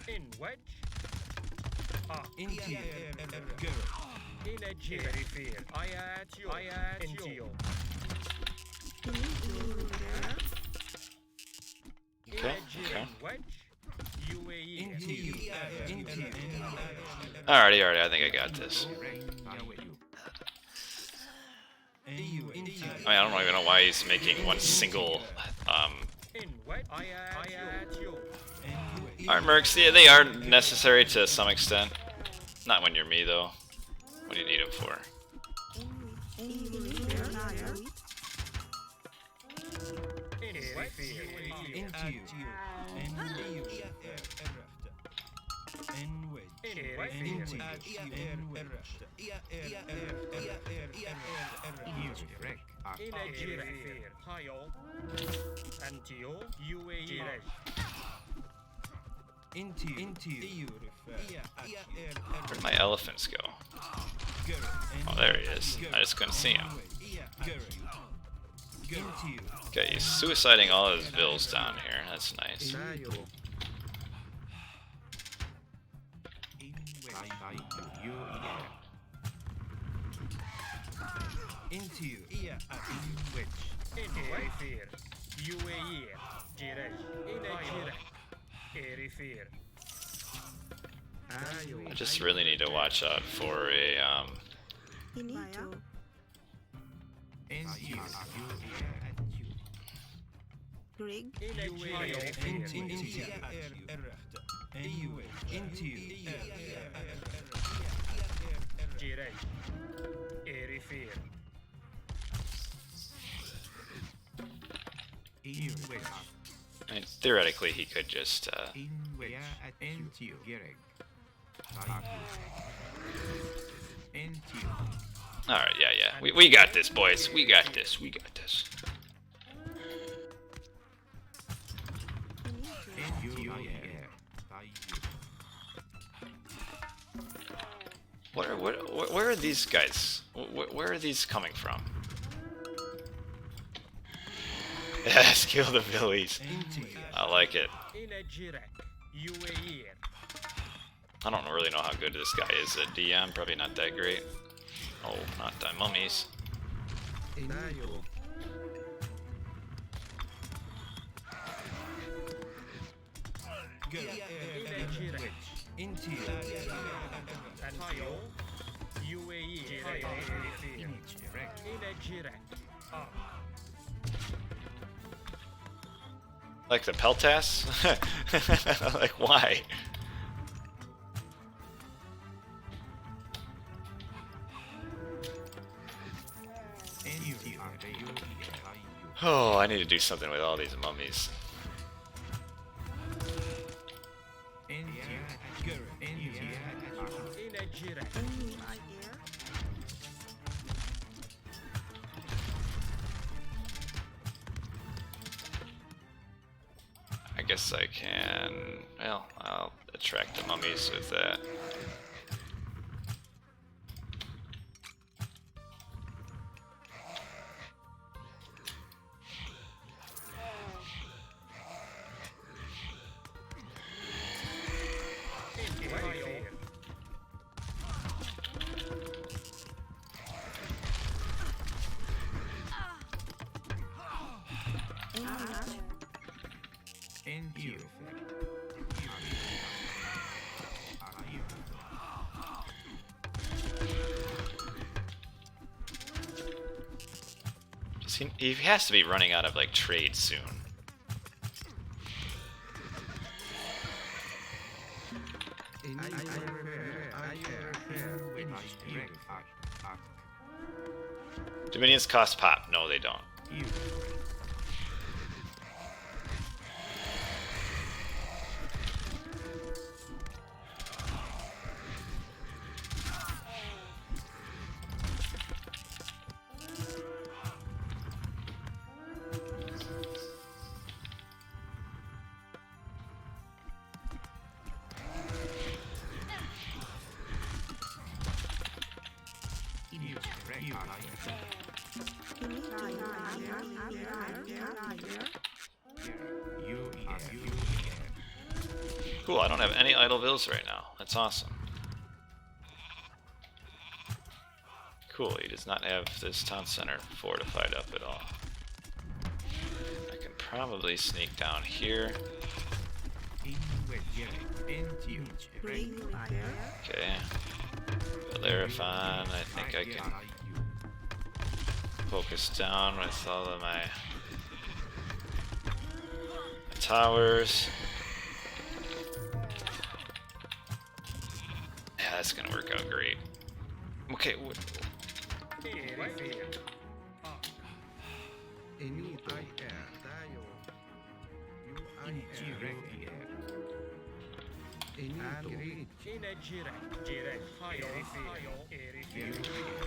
In wedge. Into you. In a Gregg. I at you. Finito. Okay. Wedge. UAE. Into you. Alrighty, I think I got this. I mean, I don't even know why he's making one single, In wedge. I at you. Alright, mercs, yeah, they are necessary to some extent. Not when you're me, though. What do you need them for? In wedge. Into you. In a Gregg. Antio. UAE. Into you. Where'd my elephants go? Oh, there he is. I just couldn't see him. Okay, he's suiciding all his bills down here. That's nice. Into you. In wedge. UAE. Gregg. In a Gregg. I just really need to watch out for a, Finito. Gregg. In a Gregg. I mean, theoretically, he could just, Alright, yeah. We got this, boys. We got this. Where are these guys? Where are these coming from? Yes, kill the Billies. I like it. In a Gregg. UAE. I don't really know how good this guy is at DM. Probably not that great. Oh, not that mummies. Go. Into you. Antayo. UAE. Indirect. Like the Peltas? Like, why? Oh, I need to do something with all these mummies. Indirect. Enemy I air. I guess I can... Well, I'll attract the mummies with that. He has to be running out of, like, trade soon. Dominions cost pop. No, they don't. Cool, I don't have any idle bills right now. That's awesome. Cool, he does not have this town center fortified up at all. I can probably sneak down here. Okay. Bellerophon, I think I can focus down with all of my towers. Yeah, that's gonna work out great. Okay,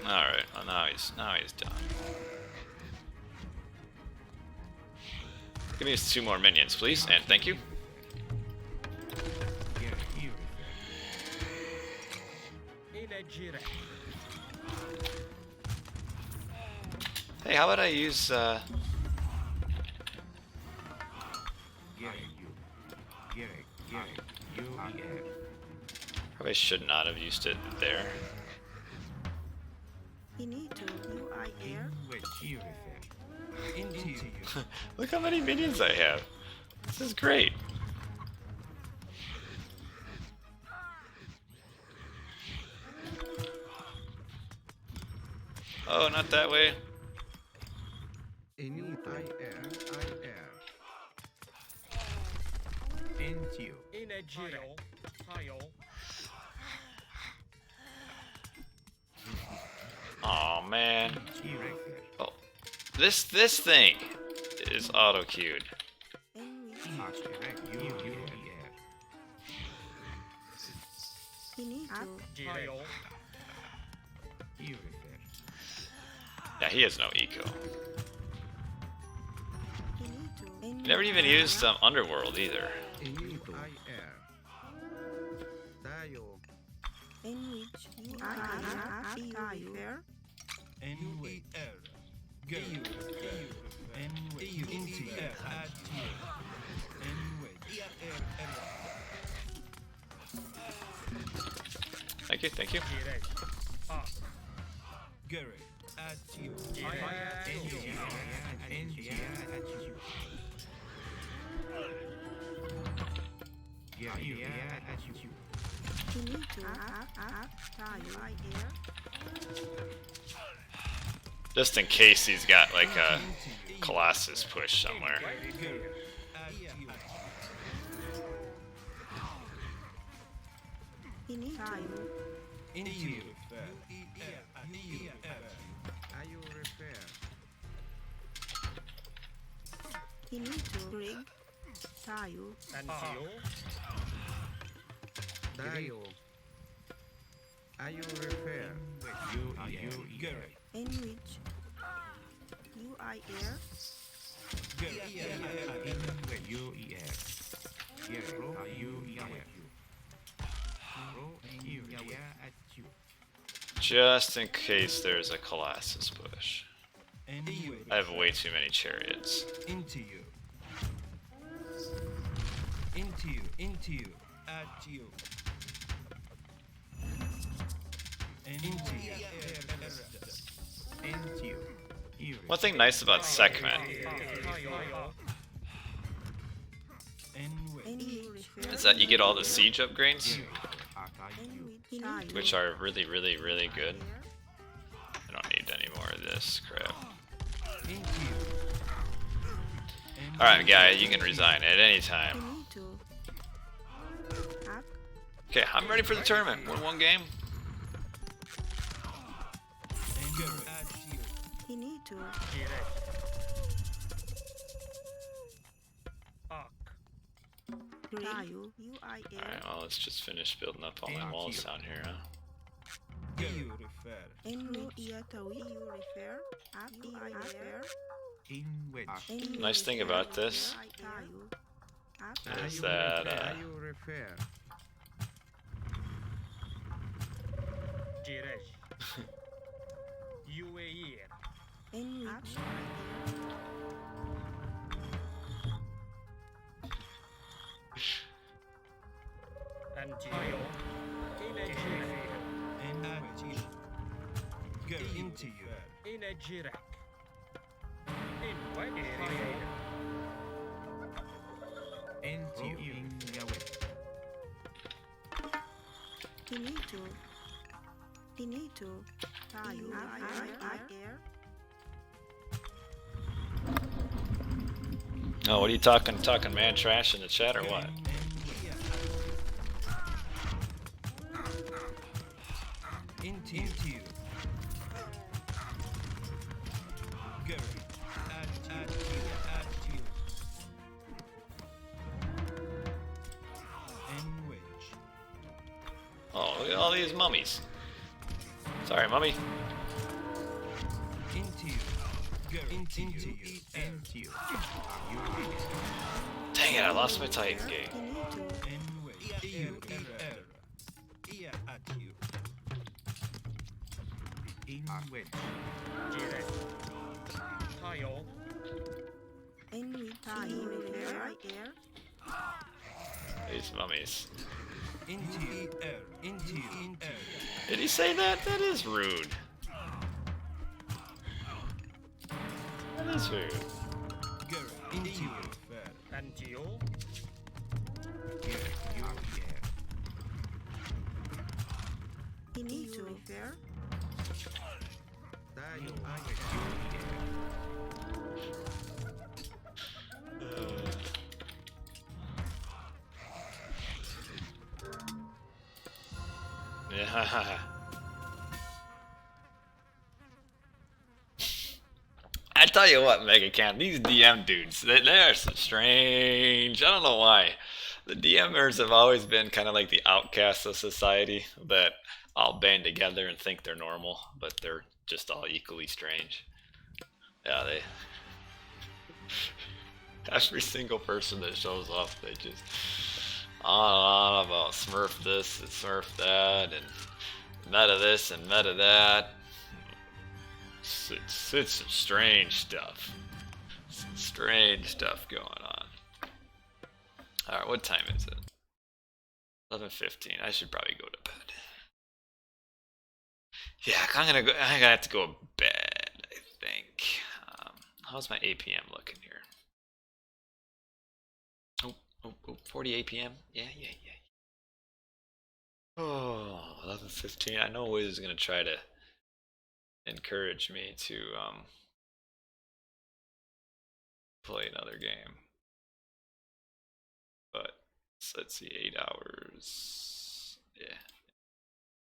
alright, well now he's done. Give me just 2 more minions, please, and thank you. Hey, how about I use probably should not have used it there. Look how many minions I have. This is great. Oh, not that way. Oh man. Oh, this thing is auto queued. Yeah, he has no eco. Never even used Underworld either. Thank you, thank you. at you. Fire at you. Finito. Fire. Just in case he's got like a Colossus push somewhere. Finito. Into you. Finito. Gregg. Tayo. Until Dio. Are you repair? Gregg. Enrich. UI air. Just in case there's a Colossus push. Anyway. I have way too many chariots. Into you. Into you. Into you. At you. Into you. Into you. One thing nice about Sekhmet is that you get all the siege upgrades, Enrich. which are really, really, really good. I don't need any more of this crap. Alright, guy, you can resign at any time. Finito. Up. Okay, I'm ready for the tournament. Win one game. Finito. Arc. Tayo. UI air. Alright, well, let's just finish building up all my walls down here, huh? Enrich. Iatawi. You refer. Up. UI air. In Nice thing about this Tayo. Up. is that Are you repair? Gregg. UAE. Enrich. Until Into you. in a Gregg. In white fire. Into you. Finito. Finito. Tayo. UI air. Oh, what are you talking man trash in the chat or what? Into you. Gregg. At you. In which. Oh, look at all these mummies. Sorry, mummy. Into you. Gregg. Into you. Into you. Dang it, I lost my Titan game. Finito. In which. You. At you. In which. Gregg. Tayo. Enrich. Tayo. Refer. Air. These mummies. Into you. Into you. Did he say that? That is rude. That is rude. Gregg. Into you. Until Finito. Refer. Yeah. I tell you what, Mega Cam, these DM dudes, they are so strange. I don't know why. The DMers have always been kind of like the outcasts of society that all band together and think they're normal, but they're just all equally strange. Yeah, they... Every single person that shows up, they just... on about Smurf this and Smurf that, and meta this and meta that. It's some strange stuff. Some strange stuff going on. Alright, what time is it? 11:15. I should probably go to bed. Yeah, I'm gonna have to go to bed. How's my APM looking here? Oh, 40 APM. Yeah. Oh, 11:15. I know Wiz is gonna try to encourage me to play another game, but let's see, 8 hours. Yeah,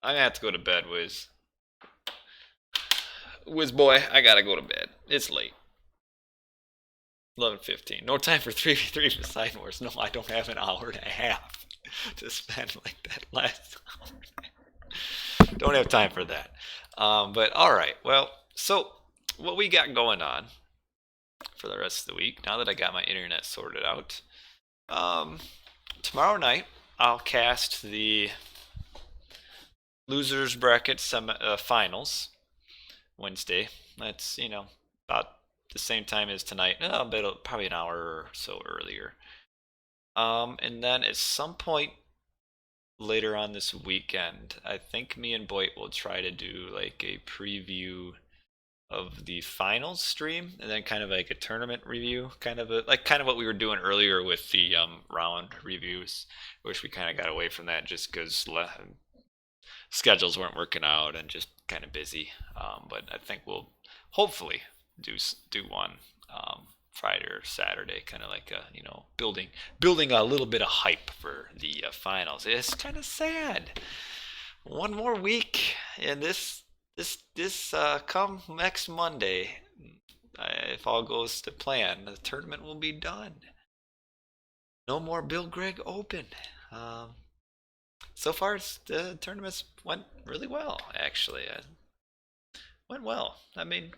I'm gonna have to go to bed, Wiz. Wiz boy, I gotta go to bed. It's late. 11:15. No time for 3v3 Poseidon Wars. No, I don't have an hour and a half to spend like that last hour. Don't have time for that. But all right. Well, so what we got going on for the rest of the week, now that I got my internet sorted out, tomorrow night I'll cast the losers bracket finals. Wednesday. That's, about the same time as tonight. Probably an hour or so earlier. And then at some point later on this weekend, I think me and Boyd will try to do like a preview of the finals stream, and then kind of like a tournament review, kind of what we were doing earlier with the round reviews. I wish we kind of got away from that just because schedules weren't working out and just kind of busy. But I think we'll hopefully do one Friday or Saturday, kind of like building a little bit of hype for the finals. It's kind of sad. One more week, and this come next Monday, if all goes to plan, the tournament will be done. No more Gregg Open. So far, the tournaments went really well, actually. Went well. I mean,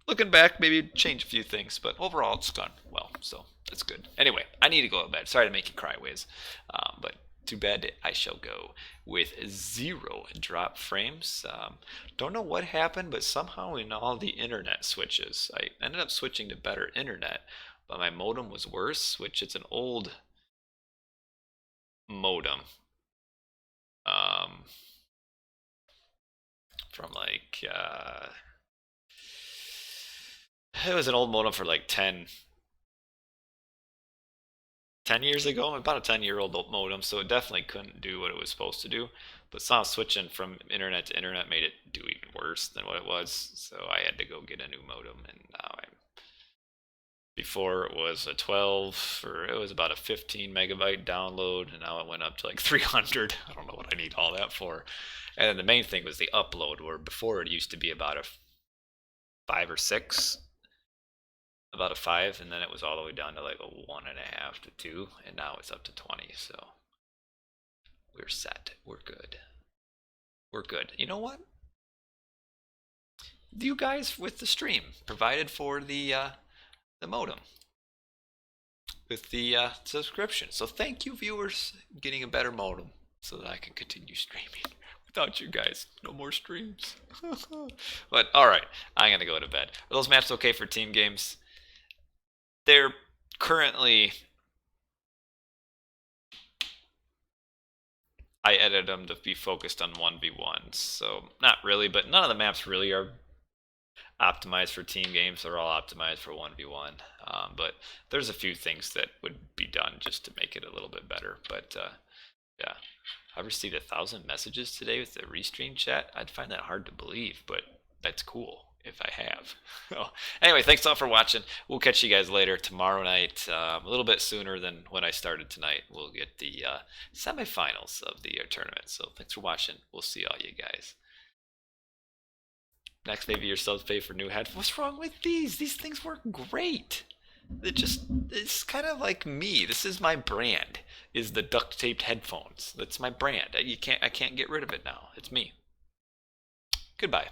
looking back, maybe change a few things, but overall, it's gone well, so that's good. Anyway, I need to go to bed. Sorry to make you cry, Wiz. But to bed I shall go with 0 drop frames. Don't know what happened, but somehow in all the internet switches, I ended up switching to better internet, but my modem was worse, which it's an old modem. From like it was an old modem for like 10 years ago, about a 10-year-old modem, so it definitely couldn't do what it was supposed to do. But somehow switching from internet to internet made it do even worse than what it was, so I had to go get a new modem, and now before it was a 12, or it was about a 15 megabyte download, and now it went up to like 300. I don't know what I need all that for. And then the main thing was the upload, where before it used to be about a 5 or 6, about a 5, and then it was all the way down to like a 1.5 to 2, and now it's up to 20. So we're set. We're good. We're good. You know what? You guys with the stream provided for the modem with the subscription. So thank you, viewers, getting a better modem so that I can continue streaming. Without you guys, no more streams. But all right, I'm gonna go to bed. Are those maps okay for team games? They're currently, I edited them to be focused on 1v1s, so not really, but none of the maps really are optimized for team games. They're all optimized for 1v1, but there's a few things that would be done just to make it a little bit better. But yeah, I received 1,000 messages today with the restream chat. I'd find that hard to believe, but that's cool if I have. Anyway, thanks all for watching. We'll catch you guys later tomorrow night, a little bit sooner than when I started tonight. We'll get the semifinals of the tournament. So thanks for watching. We'll see all you guys. Next, maybe your subs pay for new headphones. What's wrong with these? These things work great. It's kind of like me. This is my brand, is the duct taped headphones. That's my brand. I can't get rid of it now. It's me. Goodbye.